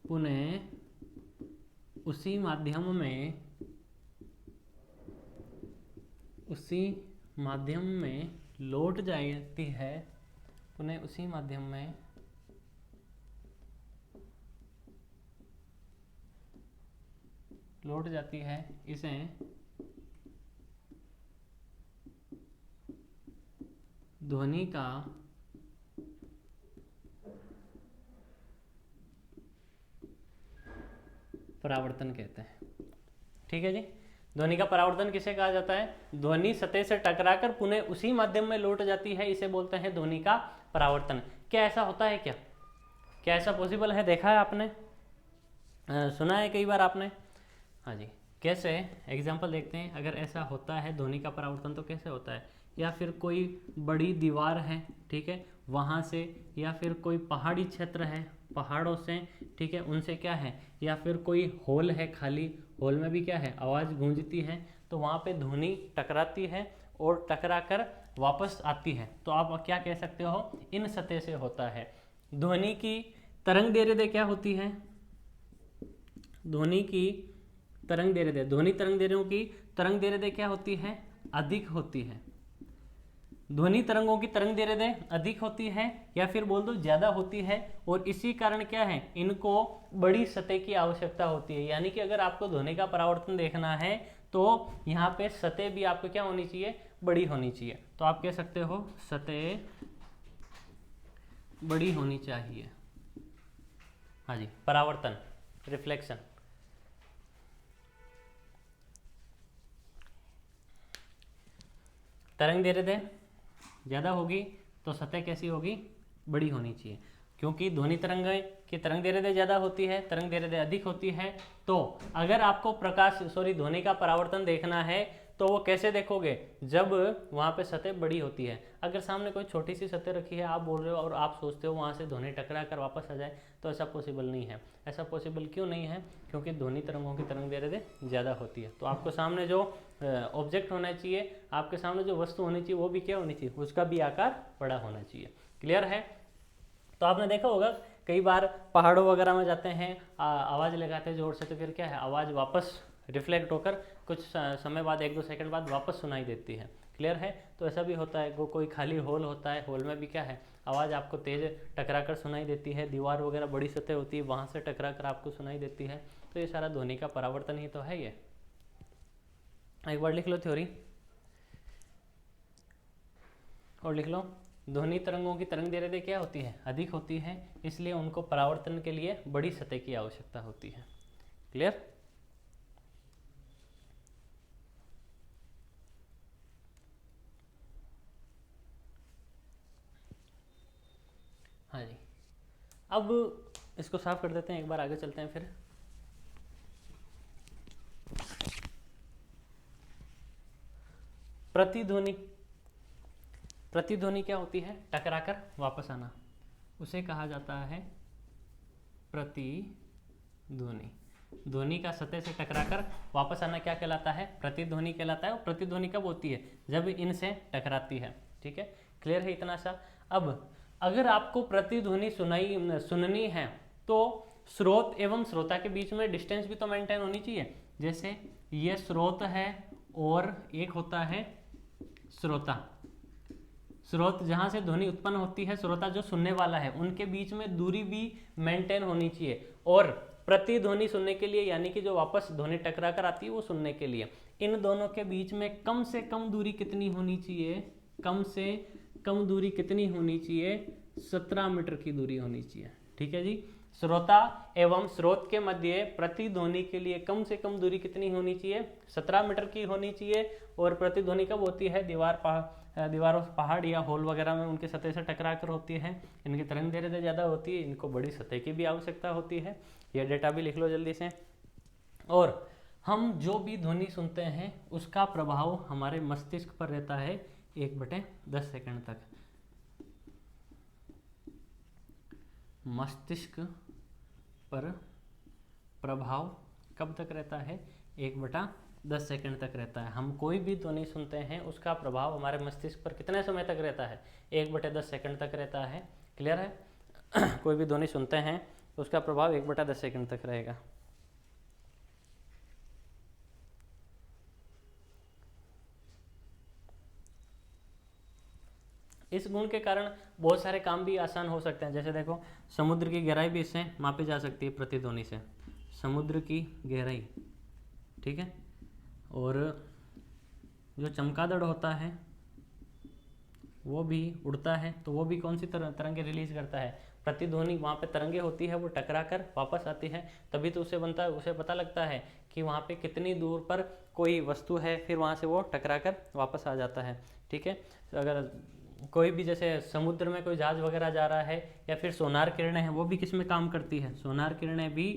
पुनः उसी माध्यम में लौट जाती है, पुनः उसी माध्यम में लौट जाती है। इसे ध्वनि का परावर्तन कहते हैं। ठीक है जी, ध्वनि का परावर्तन किसे कहा जाता है, ध्वनि सतह से टकराकर पुनः उसी माध्यम में लौट जाती है, इसे बोलते हैं ध्वनि का परावर्तन। क्या ऐसा होता है क्या, क्या ऐसा पॉसिबल है, देखा है आपने, सुना है कई बार आपने? हाँ जी, कैसे, एग्जाम्पल देखते हैं। अगर ऐसा होता है ध्वनि का परावर्तन तो कैसे होता है, या फिर कोई बड़ी दीवार है, ठीक है, वहाँ से, या फिर कोई पहाड़ी क्षेत्र है, पहाड़ों से, ठीक है, उनसे क्या है, या फिर कोई हॉल है खाली, हॉल में भी क्या है, आवाज़ गूंजती है, तो वहाँ पे ध्वनि टकराती है और टकराकर वापस आती है, तो आप क्या कह सकते हो, इन सतह से होता है। ध्वनि की तरंग दैर्घ्य क्या होती है? ध्वनि की तरंग दैर्घ्य, ध्वनि तरंग दैर्घ्यों की तरंग दैर्घ्य क्या होती है? अधिक होती है। ध्वनि तरंगों की तरंग दैर्घ्य अधिक होती है या फिर बोल दो ज्यादा होती है, और इसी कारण क्या है, इनको बड़ी सतह की आवश्यकता होती है। यानी कि अगर आपको ध्वनि का परावर्तन देखना है तो यहाँ पे सतह भी आपको क्या होनी चाहिए? बड़ी होनी चाहिए। तो आप कह सकते हो सतह बड़ी होनी चाहिए। हाँ जी, परावर्तन, रिफ्लेक्शन। तरंग दैर्घ्य ज़्यादा होगी तो सतह कैसी होगी? बड़ी होनी चाहिए। क्योंकि ध्वनि तरंग की तरंग दैर्घ्य ज़्यादा होती है, तरंग दैर्घ्य अधिक होती है, तो अगर आपको ध्वनि का परावर्तन देखना है तो वो कैसे देखोगे? जब वहाँ पे सतह बड़ी होती है। अगर सामने कोई छोटी सी सतह रखी है, आप बोल रहे हो और आप सोचते हो वहाँ से ध्वनि टकरा कर वापस आ जाए, तो ऐसा पॉसिबल नहीं है। ऐसा पॉसिबल क्यों नहीं है? क्योंकि ध्वनि तरंगों की तरंग दैर्घ्य ज़्यादा होती है। तो आपको सामने जो ऑब्जेक्ट होना चाहिए, आपके सामने जो वस्तु होनी चाहिए, वो भी क्या होनी चाहिए? उसका भी आकार बड़ा होना चाहिए। क्लियर है? तो आपने देखा होगा कई बार पहाड़ों वगैरह में जाते हैं, आवाज़ लगाते हैं जोर से, तो फिर क्या है, आवाज़ वापस रिफ्लेक्ट होकर कुछ समय बाद, 1-2 सेकंड बाद वापस सुनाई देती है। क्लियर है? तो ऐसा भी होता है, वो कोई खाली हॉल होता है, हॉल में भी क्या है, आवाज़ आपको तेज़ टकरा कर सुनाई देती है, दीवार वगैरह बड़ी सतह होती है, वहाँ से टकरा कर आपको सुनाई देती है। तो ये सारा ध्वनि का परावर्तन ही तो है। ये एक बार लिख लो थ्योरी और लिख लो, ध्वनि तरंगों की तरंग दैर्घ्य क्या होती है? अधिक होती है, इसलिए उनको परावर्तन के लिए बड़ी सतह की आवश्यकता होती है। क्लियर? हाँ जी, अब इसको साफ कर देते हैं, एक बार आगे चलते हैं फिर। प्रतिध्वनि, प्रतिध्वनि क्या होती है? टकराकर वापस आना, उसे कहा जाता है प्रतिध्वनि। ध्वनि का सतह से टकराकर वापस आना क्या कहलाता है? प्रतिध्वनि कहलाता है। और प्रतिध्वनि कब होती है? जब इनसे टकराती है। ठीक है, क्लियर है इतना सा? अब अगर आपको प्रतिध्वनि सुननी है तो स्रोत एवं श्रोता के बीच में डिस्टेंस भी तो मेंटेन होनी चाहिए। जैसे ये स्रोत है और एक होता है श्रोता। स्रोत जहां से ध्वनि उत्पन्न होती है, श्रोता जो सुनने वाला है, उनके बीच में दूरी भी मेंटेन होनी चाहिए। और प्रतिध्वनि सुनने के लिए, यानी कि जो वापस ध्वनि टकरा कर आती है वो सुनने के लिए, इन दोनों के बीच में कम से कम दूरी कितनी होनी चाहिए? कम से कम दूरी कितनी होनी चाहिए? 17 मीटर की दूरी होनी चाहिए। ठीक है जी, श्रोता एवं स्रोत के मध्य प्रतिध्वनि के लिए कम से कम दूरी कितनी होनी चाहिए? 17 मीटर की होनी चाहिए। और प्रतिध्वनि कब होती है? दीवारों, पहाड़ या होल वगैरह में उनके सतह से टकरा कर होती है। इनकी तरंग दैर्घ्य ज़्यादा होती है, इनको बड़ी सतह की भी आवश्यकता होती है। यह डेटा भी लिख लो जल्दी से। और हम जो भी ध्वनि सुनते हैं उसका प्रभाव हमारे मस्तिष्क पर रहता है 1/10 सेकंड तक। मस्तिष्क पर प्रभाव कब तक रहता है? 1/10 सेकंड तक रहता है। हम कोई भी ध्वनि सुनते हैं उसका प्रभाव हमारे मस्तिष्क पर कितने समय तक रहता है? 1/10 सेकंड तक रहता है। क्लियर है? कोई भी ध्वनि सुनते हैं तो उसका प्रभाव 1/10 सेकंड तक रहेगा। इस गुण के कारण बहुत सारे काम भी आसान हो सकते हैं। जैसे देखो, समुद्र की गहराई भी इससे मापी जा सकती है प्रतिध्वनि से। समुद्र की गहराई, ठीक है। और जो चमगादड़ होता है वो भी उड़ता है, तो वो भी कौन सी तरंगे रिलीज करता है? प्रतिध्वनि। वहाँ पे तरंगे होती है, वो टकरा कर वापस आती है, तभी तो उसे पता लगता है कि वहाँ पे कितनी दूर पर कोई वस्तु है, फिर वहाँ से वो टकरा कर वापस आ जाता है। ठीक है, तो अगर कोई भी, जैसे समुद्र में कोई जहाज वगैरह जा रहा है, या फिर सोनार किरणें हैं, वो भी किस में काम करती है? सोनार किरणें भी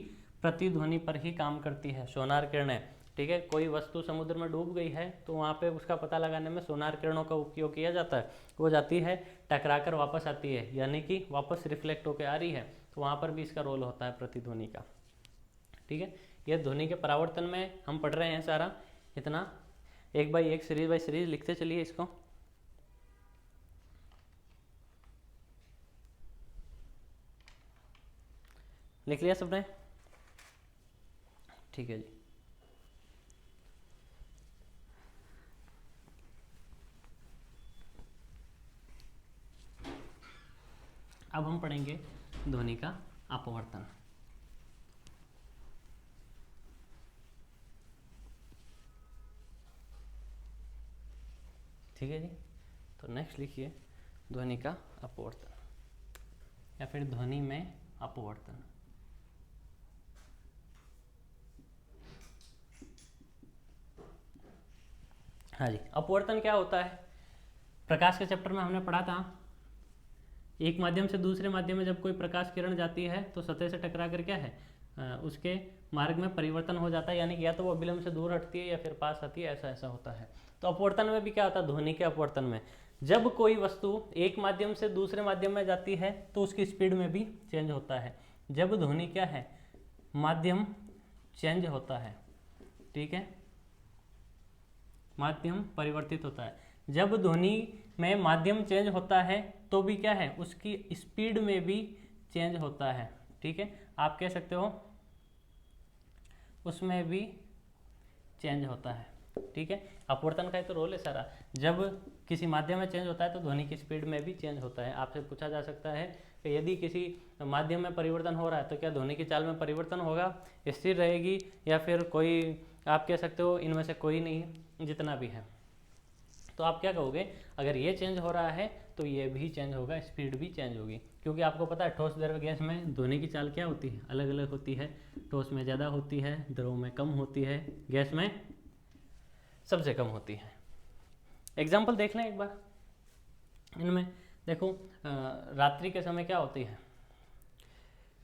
प्रतिध्वनि पर ही काम करती है। सोनार किरणें, ठीक है। कोई वस्तु समुद्र में डूब गई है तो वहाँ पे उसका पता लगाने में सोनार किरणों का उपयोग किया जाता है। वो जाती है, टकराकर वापस आती है, यानी कि वापस रिफ्लेक्ट होकर आ रही है, तो वहाँ पर भी इसका रोल होता है प्रतिध्वनि का। ठीक है, ये ध्वनि के परावर्तन में हम पढ़ रहे हैं सारा इतना, एक बाई एक, सीरीज बाई सीरीज लिखते चलिए इसको। लिख लिया सबने? ठीक है जी। अब हम पढ़ेंगे ध्वनि का अपवर्तन। ठीक है जी। तो नेक्स्ट लिखिए ध्वनि का अपवर्तन या फिर ध्वनि में अपवर्तन। हाँ जी, अपवर्तन क्या होता है? प्रकाश के चैप्टर में हमने पढ़ा था, एक माध्यम से दूसरे माध्यम में जब कोई प्रकाश किरण जाती है तो सतह से टकरा कर क्या है, उसके मार्ग में परिवर्तन हो जाता है, यानी कि या तो वो अभिलंब से दूर हटती है या फिर पास आती है, ऐसा ऐसा होता है। तो अपवर्तन में भी क्या होता है? ध्वनि के अपवर्तन में जब कोई वस्तु एक माध्यम से दूसरे माध्यम में जाती है तो उसकी स्पीड में भी चेंज होता है। जब ध्वनि क्या है, माध्यम चेंज होता है, ठीक है, माध्यम परिवर्तित होता है। जब ध्वनि में माध्यम चेंज होता है तो भी क्या है, उसकी स्पीड में भी चेंज होता है, ठीक है। आप कह सकते हो उसमें भी चेंज होता है, ठीक है। अपवर्तन का ही तो रोल है सारा। जब किसी माध्यम में चेंज होता है तो ध्वनि की स्पीड में भी चेंज होता है। आपसे पूछा जा सकता है कि यदि किसी माध्यम में परिवर्तन हो रहा है तो क्या ध्वनि की चाल में परिवर्तन होगा, स्थिर रहेगी, या फिर कोई, आप कह सकते हो इनमें से कोई नहीं, जितना भी है। तो आप क्या कहोगे, अगर ये चेंज हो रहा है तो ये भी चेंज होगा, स्पीड भी चेंज होगी, क्योंकि आपको पता है ठोस द्रव गैस में ध्वनि की चाल क्या होती है, अलग अलग होती है। ठोस में ज़्यादा होती है, द्रव में कम होती है, गैस में सबसे कम होती है। एग्जाम्पल देख लें एक बार इनमें। देखो रात्रि के समय क्या होती है,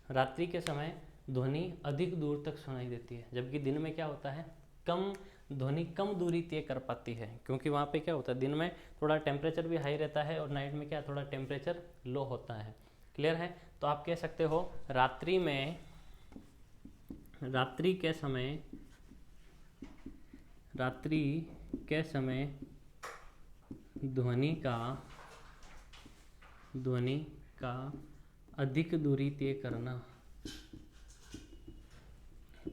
रात्रि के समय ध्वनि अधिक दूर तक सुनाई देती है, जबकि दिन में क्या होता है, कम ध्वनि कम दूरी तय कर पाती है, क्योंकि वहाँ पे क्या होता है, दिन में थोड़ा टेम्परेचर भी हाई रहता है और नाइट में क्या थोड़ा टेम्परेचर लो होता है। क्लियर है? तो आप कह सकते हो रात्रि में, रात्रि के समय ध्वनि का अधिक दूरी तय करना,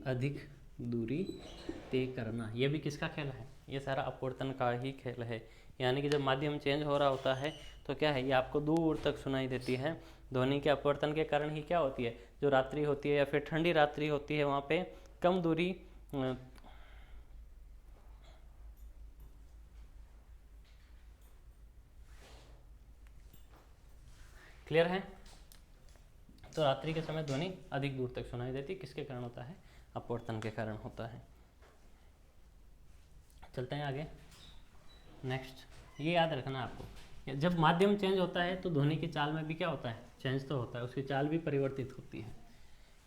अधिक दूरी तय करना, ये भी किसका खेल है, ये सारा अपवर्तन का ही खेल है। यानी कि जब माध्यम चेंज हो रहा होता है तो क्या है, ये आपको दूर तक सुनाई देती है। ध्वनि के अपवर्तन के कारण ही क्या होती है, जो रात्रि होती है या फिर ठंडी रात्रि होती है, वहाँ पे कम दूरी क्लियर है? तो रात्रि के समय ध्वनि अधिक दूर तक सुनाई देती, किसके कारण होता है, अपवर्तन के कारण होता है। चलते हैं आगे। नेक्स्ट, ये याद रखना आपको, जब माध्यम चेंज होता है तो ध्वनि की चाल में भी क्या होता है, चेंज तो होता है, उसकी चाल भी परिवर्तित होती है,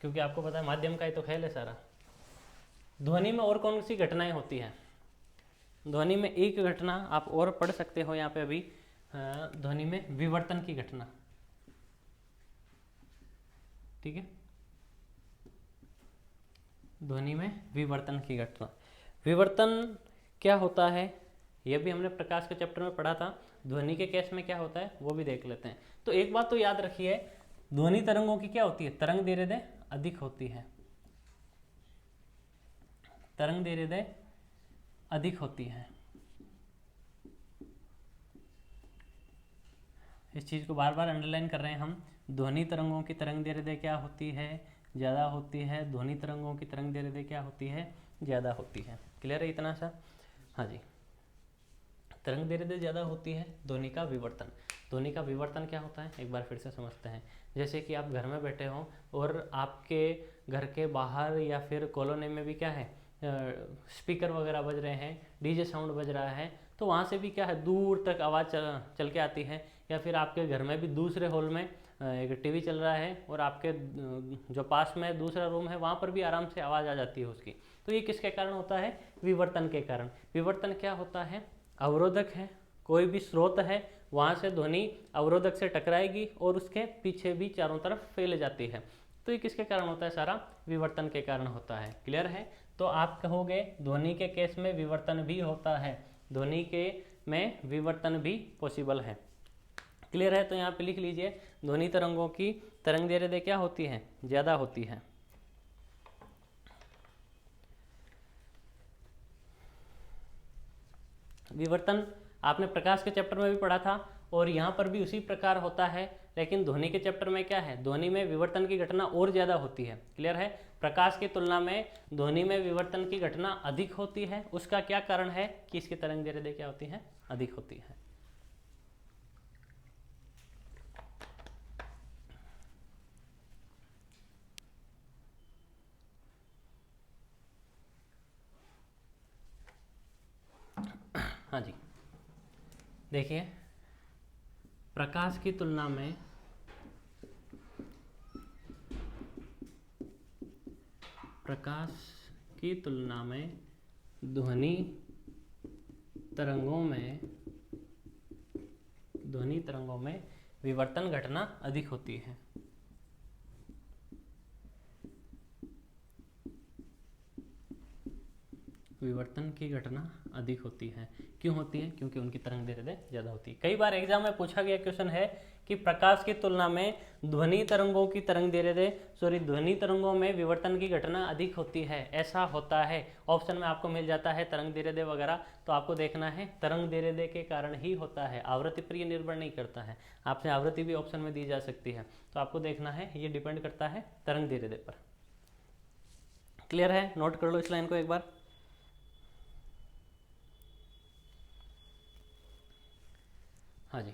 क्योंकि आपको पता है माध्यम का ही तो खेल है सारा। ध्वनि में और कौन सी घटनाएं होती हैं, ध्वनि में एक घटना आप और पढ़ सकते हो यहाँ पे अभी, ध्वनि में विवर्तन की घटना, ठीक है, ध्वनि में विवर्तन की घटना। विवर्तन क्या होता है, यह भी हमने प्रकाश के चैप्टर में पढ़ा था। ध्वनि के केस में क्या होता है वो भी देख लेते हैं। तो एक बात तो याद रखिए, ध्वनि तरंगों की क्या होती है, तरंग दैर्ध्य अधिक होती है, तरंग दैर्ध्य अधिक होती है। इस चीज को बार बार अंडरलाइन कर रहे हैं हम। ध्वनि तरंगों की तरंग दैर्ध्य क्या होती है, ज़्यादा होती है। ध्वनि तरंगों की तरंग दैर्ध्य क्या होती है, ज़्यादा होती है। क्लियर है इतना सा? हाँ जी, तरंग दैर्ध्य ज़्यादा होती है। ध्वनि का विवर्तन, ध्वनि का विवर्तन क्या होता है एक बार फिर से समझते हैं। जैसे कि आप घर में बैठे हो और आपके घर के बाहर या फिर कॉलोनी में भी क्या है, स्पीकर वगैरह बज रहे हैं, डीजे साउंड बज रहा है, तो वहाँ से भी क्या है दूर तक आवाज़ चल के आती है। या फिर आपके घर में भी दूसरे हॉल में एक टीवी चल रहा है और आपके जो पास में दूसरा रूम है वहाँ पर भी आराम से आवाज़ आ जाती है उसकी। तो ये किसके कारण होता है, विवर्तन के कारण। विवर्तन क्या होता है, अवरोधक है, कोई भी स्रोत है, वहाँ से ध्वनि अवरोधक से टकराएगी और उसके पीछे भी चारों तरफ फैल जाती है। तो ये किसके कारण होता है, सारा विवर्तन के कारण होता है। क्लियर है? तो आप कहोगे ध्वनि के केस में विवर्तन भी होता है, ध्वनि के में विवर्तन भी पॉसिबल है। क्लियर है? तो यहाँ पे लिख लीजिए, ध्वनि तरंगों की तरंग दैर्ध्य क्या होती है, ज़्यादा होती है। विवर्तन आपने प्रकाश के चैप्टर में भी पढ़ा था और यहाँ पर भी उसी प्रकार होता है, लेकिन ध्वनि के चैप्टर में क्या है, ध्वनि में विवर्तन की घटना और ज़्यादा होती है। क्लियर है? प्रकाश की तुलना में ध्वनि में विवर्तन की घटना अधिक होती है। उसका क्या कारण है कि इसकी तरंग दैर्ध्य क्या होती है, अधिक होती है। हाँ जी, देखिए प्रकाश की तुलना में ध्वनि तरंगों में विवर्तन घटना अधिक होती है। विवर्तन की घटना अधिक होती है। क्यों होती है? क्योंकि उनकी तरंग दैर्ध्य ज़्यादा होती है। कई बार एग्जाम में पूछा गया क्वेश्चन है कि प्रकाश की तुलना में ध्वनि तरंगों में विवर्तन की घटना अधिक होती है, ऐसा होता है। ऑप्शन में आपको मिल जाता है तरंग दैर्ध्य वगैरह, तो आपको देखना है तरंग दैर्ध्य के कारण ही होता है, आवृत्ति पर ये निर्भर नहीं करता है। आपसे आवृत्ति भी ऑप्शन में दी जा सकती है, तो आपको देखना है ये डिपेंड करता है तरंग दैर्ध्य पर। क्लियर है? नोट कर लो इस लाइन को एक बार। हाँ जी,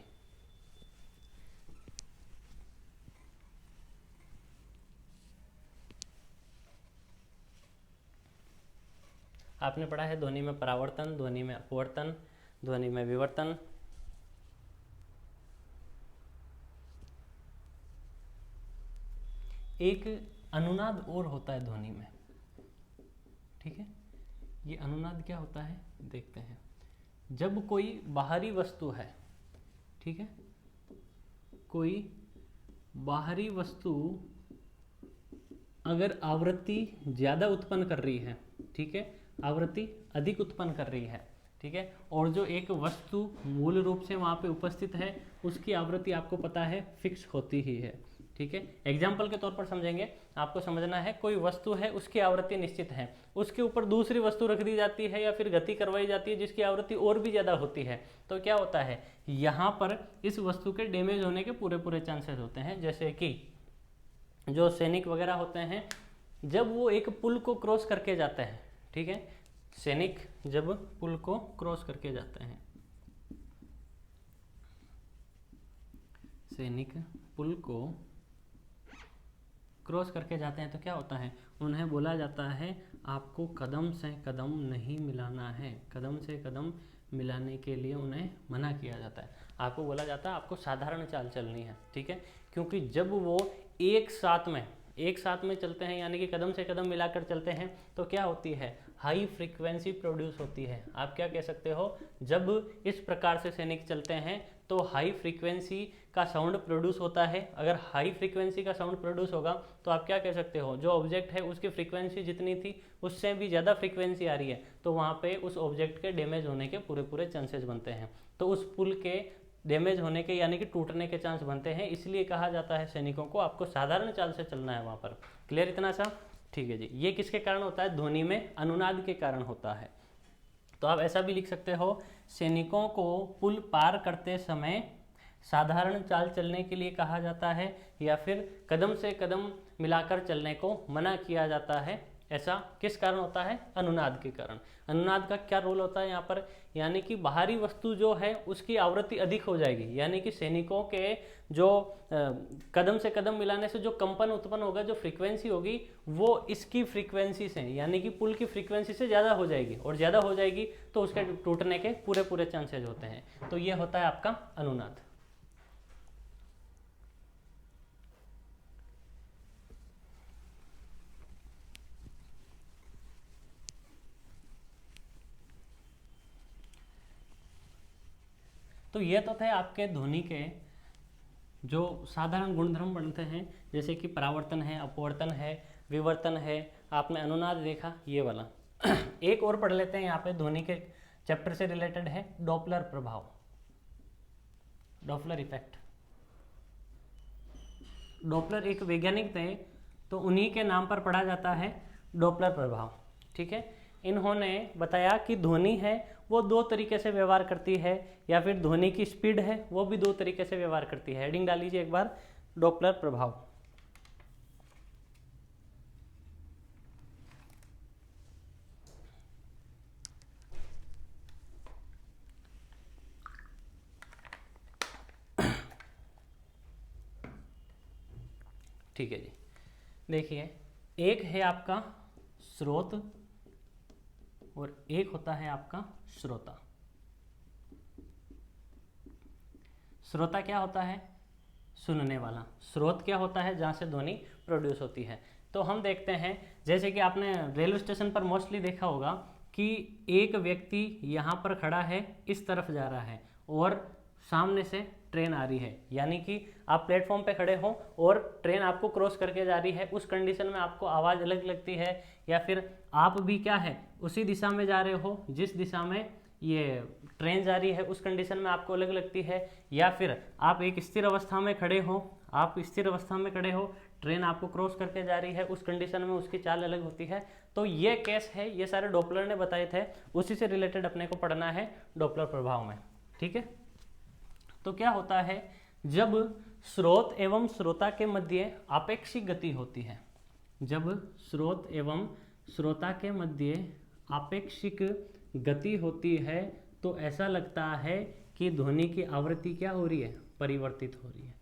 आपने पढ़ा है ध्वनि में परावर्तन, ध्वनि में अपवर्तन, ध्वनि में विवर्तन। एक अनुनाद और होता है ध्वनि में, ठीक है? ये अनुनाद क्या होता है देखते हैं। जब कोई बाहरी वस्तु है, ठीक है, कोई बाहरी वस्तु अगर आवृत्ति ज़्यादा उत्पन्न कर रही है, ठीक है, आवृत्ति अधिक उत्पन्न कर रही है, ठीक है, और जो एक वस्तु मूल रूप से वहाँ पे उपस्थित है उसकी आवृत्ति आपको पता है फिक्स होती ही है, ठीक है। एग्जाम्पल के तौर पर समझेंगे, आपको समझना है कोई वस्तु है उसकी आवृत्ति निश्चित है, उसके ऊपर दूसरी वस्तु रख दी जाती है या फिर गति करवाई जाती है जिसकी आवृत्ति और भी ज़्यादा होती है, तो क्या होता है यहाँ पर इस वस्तु के डैमेज होने के पूरे चांसेस होते हैं। जैसे कि जो सैनिक वगैरह होते हैं जब वो एक पुल को क्रॉस करके जाते हैं, ठीक है, सैनिक जब पुल को क्रॉस करके जाते हैं, सैनिक पुल को क्रॉस करके जाते हैं तो क्या होता है, उन्हें बोला जाता है आपको कदम से कदम नहीं मिलाना है, कदम से कदम मिलाने के लिए उन्हें मना किया जाता है। आपको बोला जाता है आपको साधारण चाल चलनी है, ठीक है, क्योंकि जब वो एक साथ में चलते हैं यानी कि कदम से कदम मिलाकर चलते हैं तो क्या होती है, हाई फ्रीक्वेंसी प्रोड्यूस होती है। आप क्या कह सकते हो, जब इस प्रकार से सैनिक चलते हैं तो हाई फ्रीक्वेंसी का साउंड प्रोड्यूस होता है। अगर हाई फ्रीक्वेंसी का साउंड प्रोड्यूस होगा तो आप क्या कह सकते हो, जो ऑब्जेक्ट है उसकी फ्रीक्वेंसी जितनी थी उससे भी ज़्यादा फ्रीक्वेंसी आ रही है, तो वहाँ पे उस ऑब्जेक्ट के डैमेज होने के पूरे चांसेस बनते हैं। तो उस पुल के डैमेज होने के यानी कि टूटने के चांस बनते हैं, इसलिए कहा जाता है सैनिकों को आपको साधारण चाल से चलना है वहाँ पर। क्लियर इतना सा? ठीक है जी। ये किसके कारण होता है, ध्वनि में अनुनाद के कारण होता है। तो आप ऐसा भी लिख सकते हो, सैनिकों को पुल पार करते समय साधारण चाल चलने के लिए कहा जाता है या फिर कदम से कदम मिलाकर चलने को मना किया जाता है। ऐसा किस कारण होता है, अनुनाद के कारण। अनुनाद का क्या रोल होता है यहाँ पर, यानी कि बाहरी वस्तु जो है उसकी आवृत्ति अधिक हो जाएगी, यानी कि सैनिकों के जो कदम से कदम मिलाने से जो कंपन उत्पन्न होगा, जो फ्रीक्वेंसी होगी वो इसकी फ्रीक्वेंसी से यानी कि पुल की फ्रीक्वेंसी से ज़्यादा हो जाएगी, और ज़्यादा हो जाएगी तो उसके टूटने के पूरे चांसेज होते हैं। तो ये होता है आपका अनुनाद। तो ये तो थे आपके ध्वनि के जो साधारण गुणधर्म बनते हैं, जैसे कि परावर्तन है, अपवर्तन है, विवर्तन है, आपने अनुनाद देखा ये वाला। एक और पढ़ लेते हैं यहाँ पे, ध्वनि के चैप्टर से रिलेटेड है, डॉपलर प्रभाव, डॉपलर इफेक्ट। डॉपलर एक वैज्ञानिक थे, तो उन्हीं के नाम पर पढ़ा जाता है डॉपलर प्रभाव। ठीक है, इन्होंने बताया कि ध्वनि है वो दो तरीके से व्यवहार करती है, या फिर ध्वनि की स्पीड है वो भी दो तरीके से व्यवहार करती है। हेडिंग डाल लीजिए एक बार, डॉपलर प्रभाव। ठीक है जी, देखिए एक है आपका स्रोत और एक होता है आपका श्रोता। श्रोता क्या होता है? सुनने वाला। स्रोत क्या होता है? जहाँ से ध्वनि प्रोड्यूस होती है। तो हम देखते हैं, जैसे कि आपने रेलवे स्टेशन पर मोस्टली देखा होगा कि एक व्यक्ति यहाँ पर खड़ा है, इस तरफ जा रहा है और सामने से ट्रेन आ रही है, यानी कि आप प्लेटफॉर्म पे खड़े हो और ट्रेन आपको क्रॉस करके जा रही है। उस कंडीशन में आपको आवाज़ अलग लगती है, या फिर आप भी क्या है उसी दिशा में जा रहे हो जिस दिशा में ये ट्रेन जा रही है, उस कंडीशन में आपको अलग लगती है। या फिर आप एक स्थिर अवस्था में खड़े हो, आप स्थिर अवस्था में खड़े हो, ट्रेन आपको क्रॉस करके जा रही है, उस कंडीशन में उसकी चाल अलग होती है। तो ये केस है, ये सारे डॉपलर ने बताए थे, उसी से रिलेटेड अपने को पढ़ना है डॉपलर प्रभाव में। ठीक है, तो क्या होता है जब स्रोत एवं श्रोता के मध्य आपेक्षिक गति होती है, जब स्रोत एवं श्रोता के मध्य आपेक्षिक गति होती है, तो ऐसा लगता है कि ध्वनि की आवृत्ति क्या हो रही है? परिवर्तित हो रही है।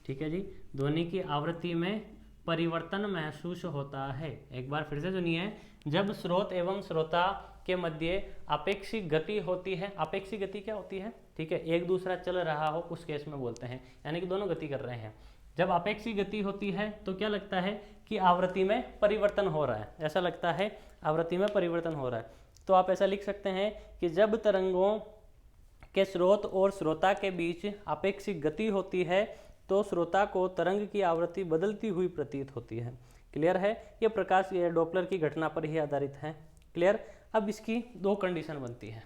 ठीक है जी, ध्वनि की आवृत्ति में परिवर्तन महसूस होता है। एक बार फिर से सुनिए, जब स्रोत एवं श्रोता के मध्य अपेक्षिक गति होती है। अपेक्षिक गति क्या होती है? ठीक है, एक दूसरा चल रहा हो उस केस में बोलते हैं, यानी कि दोनों गति कर रहे हैं। जब अपेक्षिक गति होती है तो क्या लगता है कि आवृत्ति में परिवर्तन हो रहा है, ऐसा लगता है आवृत्ति में परिवर्तन हो रहा है। तो आप ऐसा लिख सकते हैं कि जब तरंगों के स्रोत और श्रोता के बीच अपेक्षिक गति होती है तो श्रोता को तरंग की आवृत्ति बदलती हुई प्रतीत होती है। क्लियर है? ये प्रकाश ये डॉपलर की घटना पर ही आधारित है। क्लियर? अब इसकी दो कंडीशन बनती है,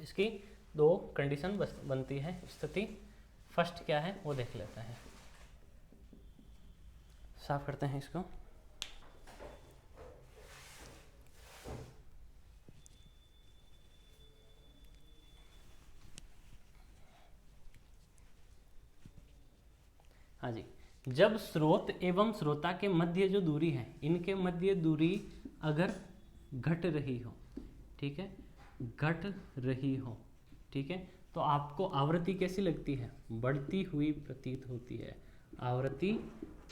इसकी दो कंडीशन बनती है। स्थिति फर्स्ट क्या है वो देख लेते हैं, साफ करते हैं इसको। हाँ जी, जब स्रोत एवं श्रोता के मध्य जो दूरी है, इनके मध्य दूरी अगर घट रही हो, ठीक है, घट रही हो, ठीक है, तो आपको आवृत्ति कैसी लगती है? बढ़ती हुई प्रतीत होती है। आवृत्ति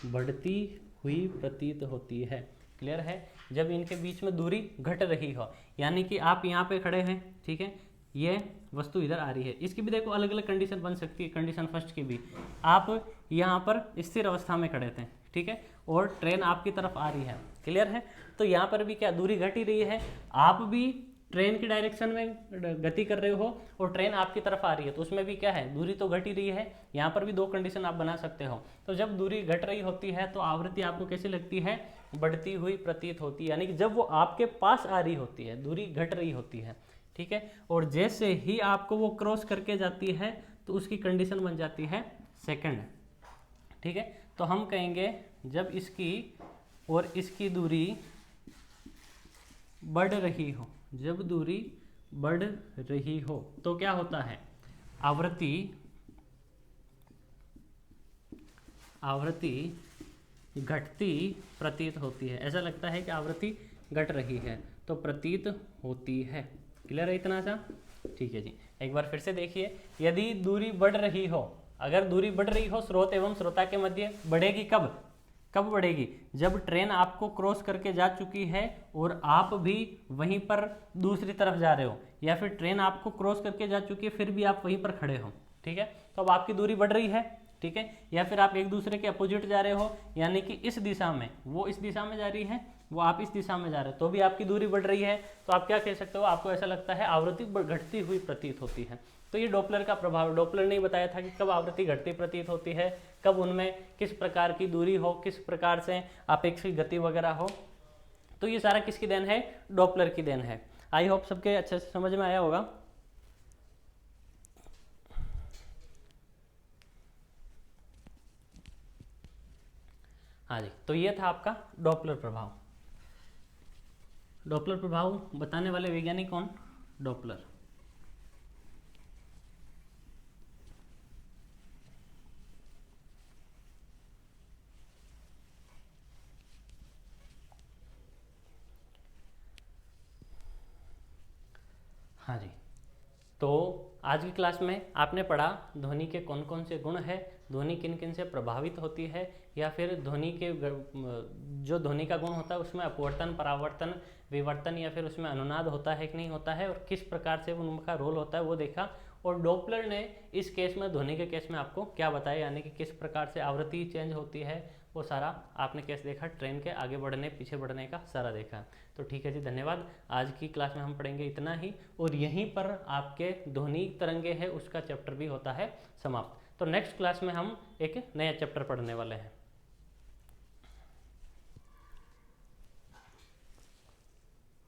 बढ़ती हुई प्रतीत होती है। क्लियर है? जब इनके बीच में दूरी घट रही हो, यानी कि आप यहाँ पे खड़े हैं, ठीक है, ये वस्तु इधर आ रही है, इसकी भी देखो अलग अलग कंडीशन बन सकती है। कंडीशन फर्स्ट की भी, आप यहाँ पर स्थिर अवस्था में खड़े थे, ठीक है, और ट्रेन आपकी तरफ आ रही है। क्लियर है? तो यहाँ पर भी क्या दूरी घट ही रही है, आप भी ट्रेन की डायरेक्शन में गति कर रहे हो और ट्रेन आपकी तरफ आ रही है, तो उसमें भी क्या है, दूरी तो घट ही रही है। यहाँ पर भी दो कंडीशन आप बना सकते हो। तो जब दूरी घट रही होती है तो आवृत्ति आपको कैसी लगती है? बढ़ती हुई प्रतीत होती है, यानी कि जब वो आपके पास आ रही होती है, दूरी घट रही होती है, ठीक है, और जैसे ही आपको वो क्रॉस करके जाती है तो उसकी कंडीशन बन जाती है सेकंड। ठीक है, तो हम कहेंगे जब इसकी और इसकी दूरी बढ़ रही हो, जब दूरी बढ़ रही हो तो क्या होता है? आवृत्ति घटती प्रतीत होती है। ऐसा लगता है कि आवृत्ति घट रही है, तो प्रतीत होती है। क्लियर है इतना सा? ठीक है जी, एक बार फिर से देखिए, यदि दूरी बढ़ रही हो, अगर दूरी बढ़ रही हो स्रोत एवं श्रोता के मध्य, बढ़ेगी कब? कब बढ़ेगी? जब ट्रेन आपको क्रॉस करके जा चुकी है और आप भी वहीं पर दूसरी तरफ जा रहे हो, या फिर ट्रेन आपको क्रॉस करके जा चुकी है फिर भी आप वहीं पर खड़े हो, ठीक है, तो अब आपकी दूरी बढ़ रही है, ठीक है, या फिर आप एक दूसरे के अपोजिट जा रहे हो, यानी कि इस दिशा में, वो इस दिशा में जा रही है, वो आप इस दिशा में जा रहे हो, तो भी आपकी दूरी बढ़ रही है। तो आप क्या कह सकते हो? आपको ऐसा लगता है आवृत्ति घटती हुई प्रतीत होती है। तो ये डॉपलर का प्रभाव, डॉपलर ने बताया था कि कब आवृत्ति घटती प्रतीत होती है, कब उनमें किस प्रकार की दूरी हो, किस प्रकार से अपेक्षित गति वगैरह हो। तो ये सारा किसकी देन है? डॉपलर की देन है। आई होप सबके अच्छे से समझ में आया होगा। हाँ जी, तो ये था आपका डॉपलर प्रभाव। डॉपलर प्रभाव बताने वाले वैज्ञानिक कौन? डॉपलर। हाँ जी, तो आज की क्लास में आपने पढ़ा ध्वनि के कौन कौन से गुण है, ध्वनि किन किन से प्रभावित होती है, या फिर ध्वनि के जो ध्वनि का गुण होता है उसमें अपवर्तन, परावर्तन, विवर्तन या फिर उसमें अनुनाद होता है कि नहीं होता है, और किस प्रकार से उनका रोल होता है वो देखा। और डॉपलर ने इस केस में, ध्वनि के केस में आपको क्या बताया, यानी कि किस प्रकार से आवृत्ति चेंज होती है, वो सारा आपने केस देखा। ट्रेन के आगे बढ़ने पीछे बढ़ने का सारा देखा। तो ठीक है जी, धन्यवाद। आज की क्लास में हम पढ़ेंगे इतना ही, और यहीं पर आपके ध्वनि तरंगे है उसका चैप्टर भी होता है समाप्त। तो नेक्स्ट क्लास में हम एक नया चैप्टर पढ़ने वाले हैं।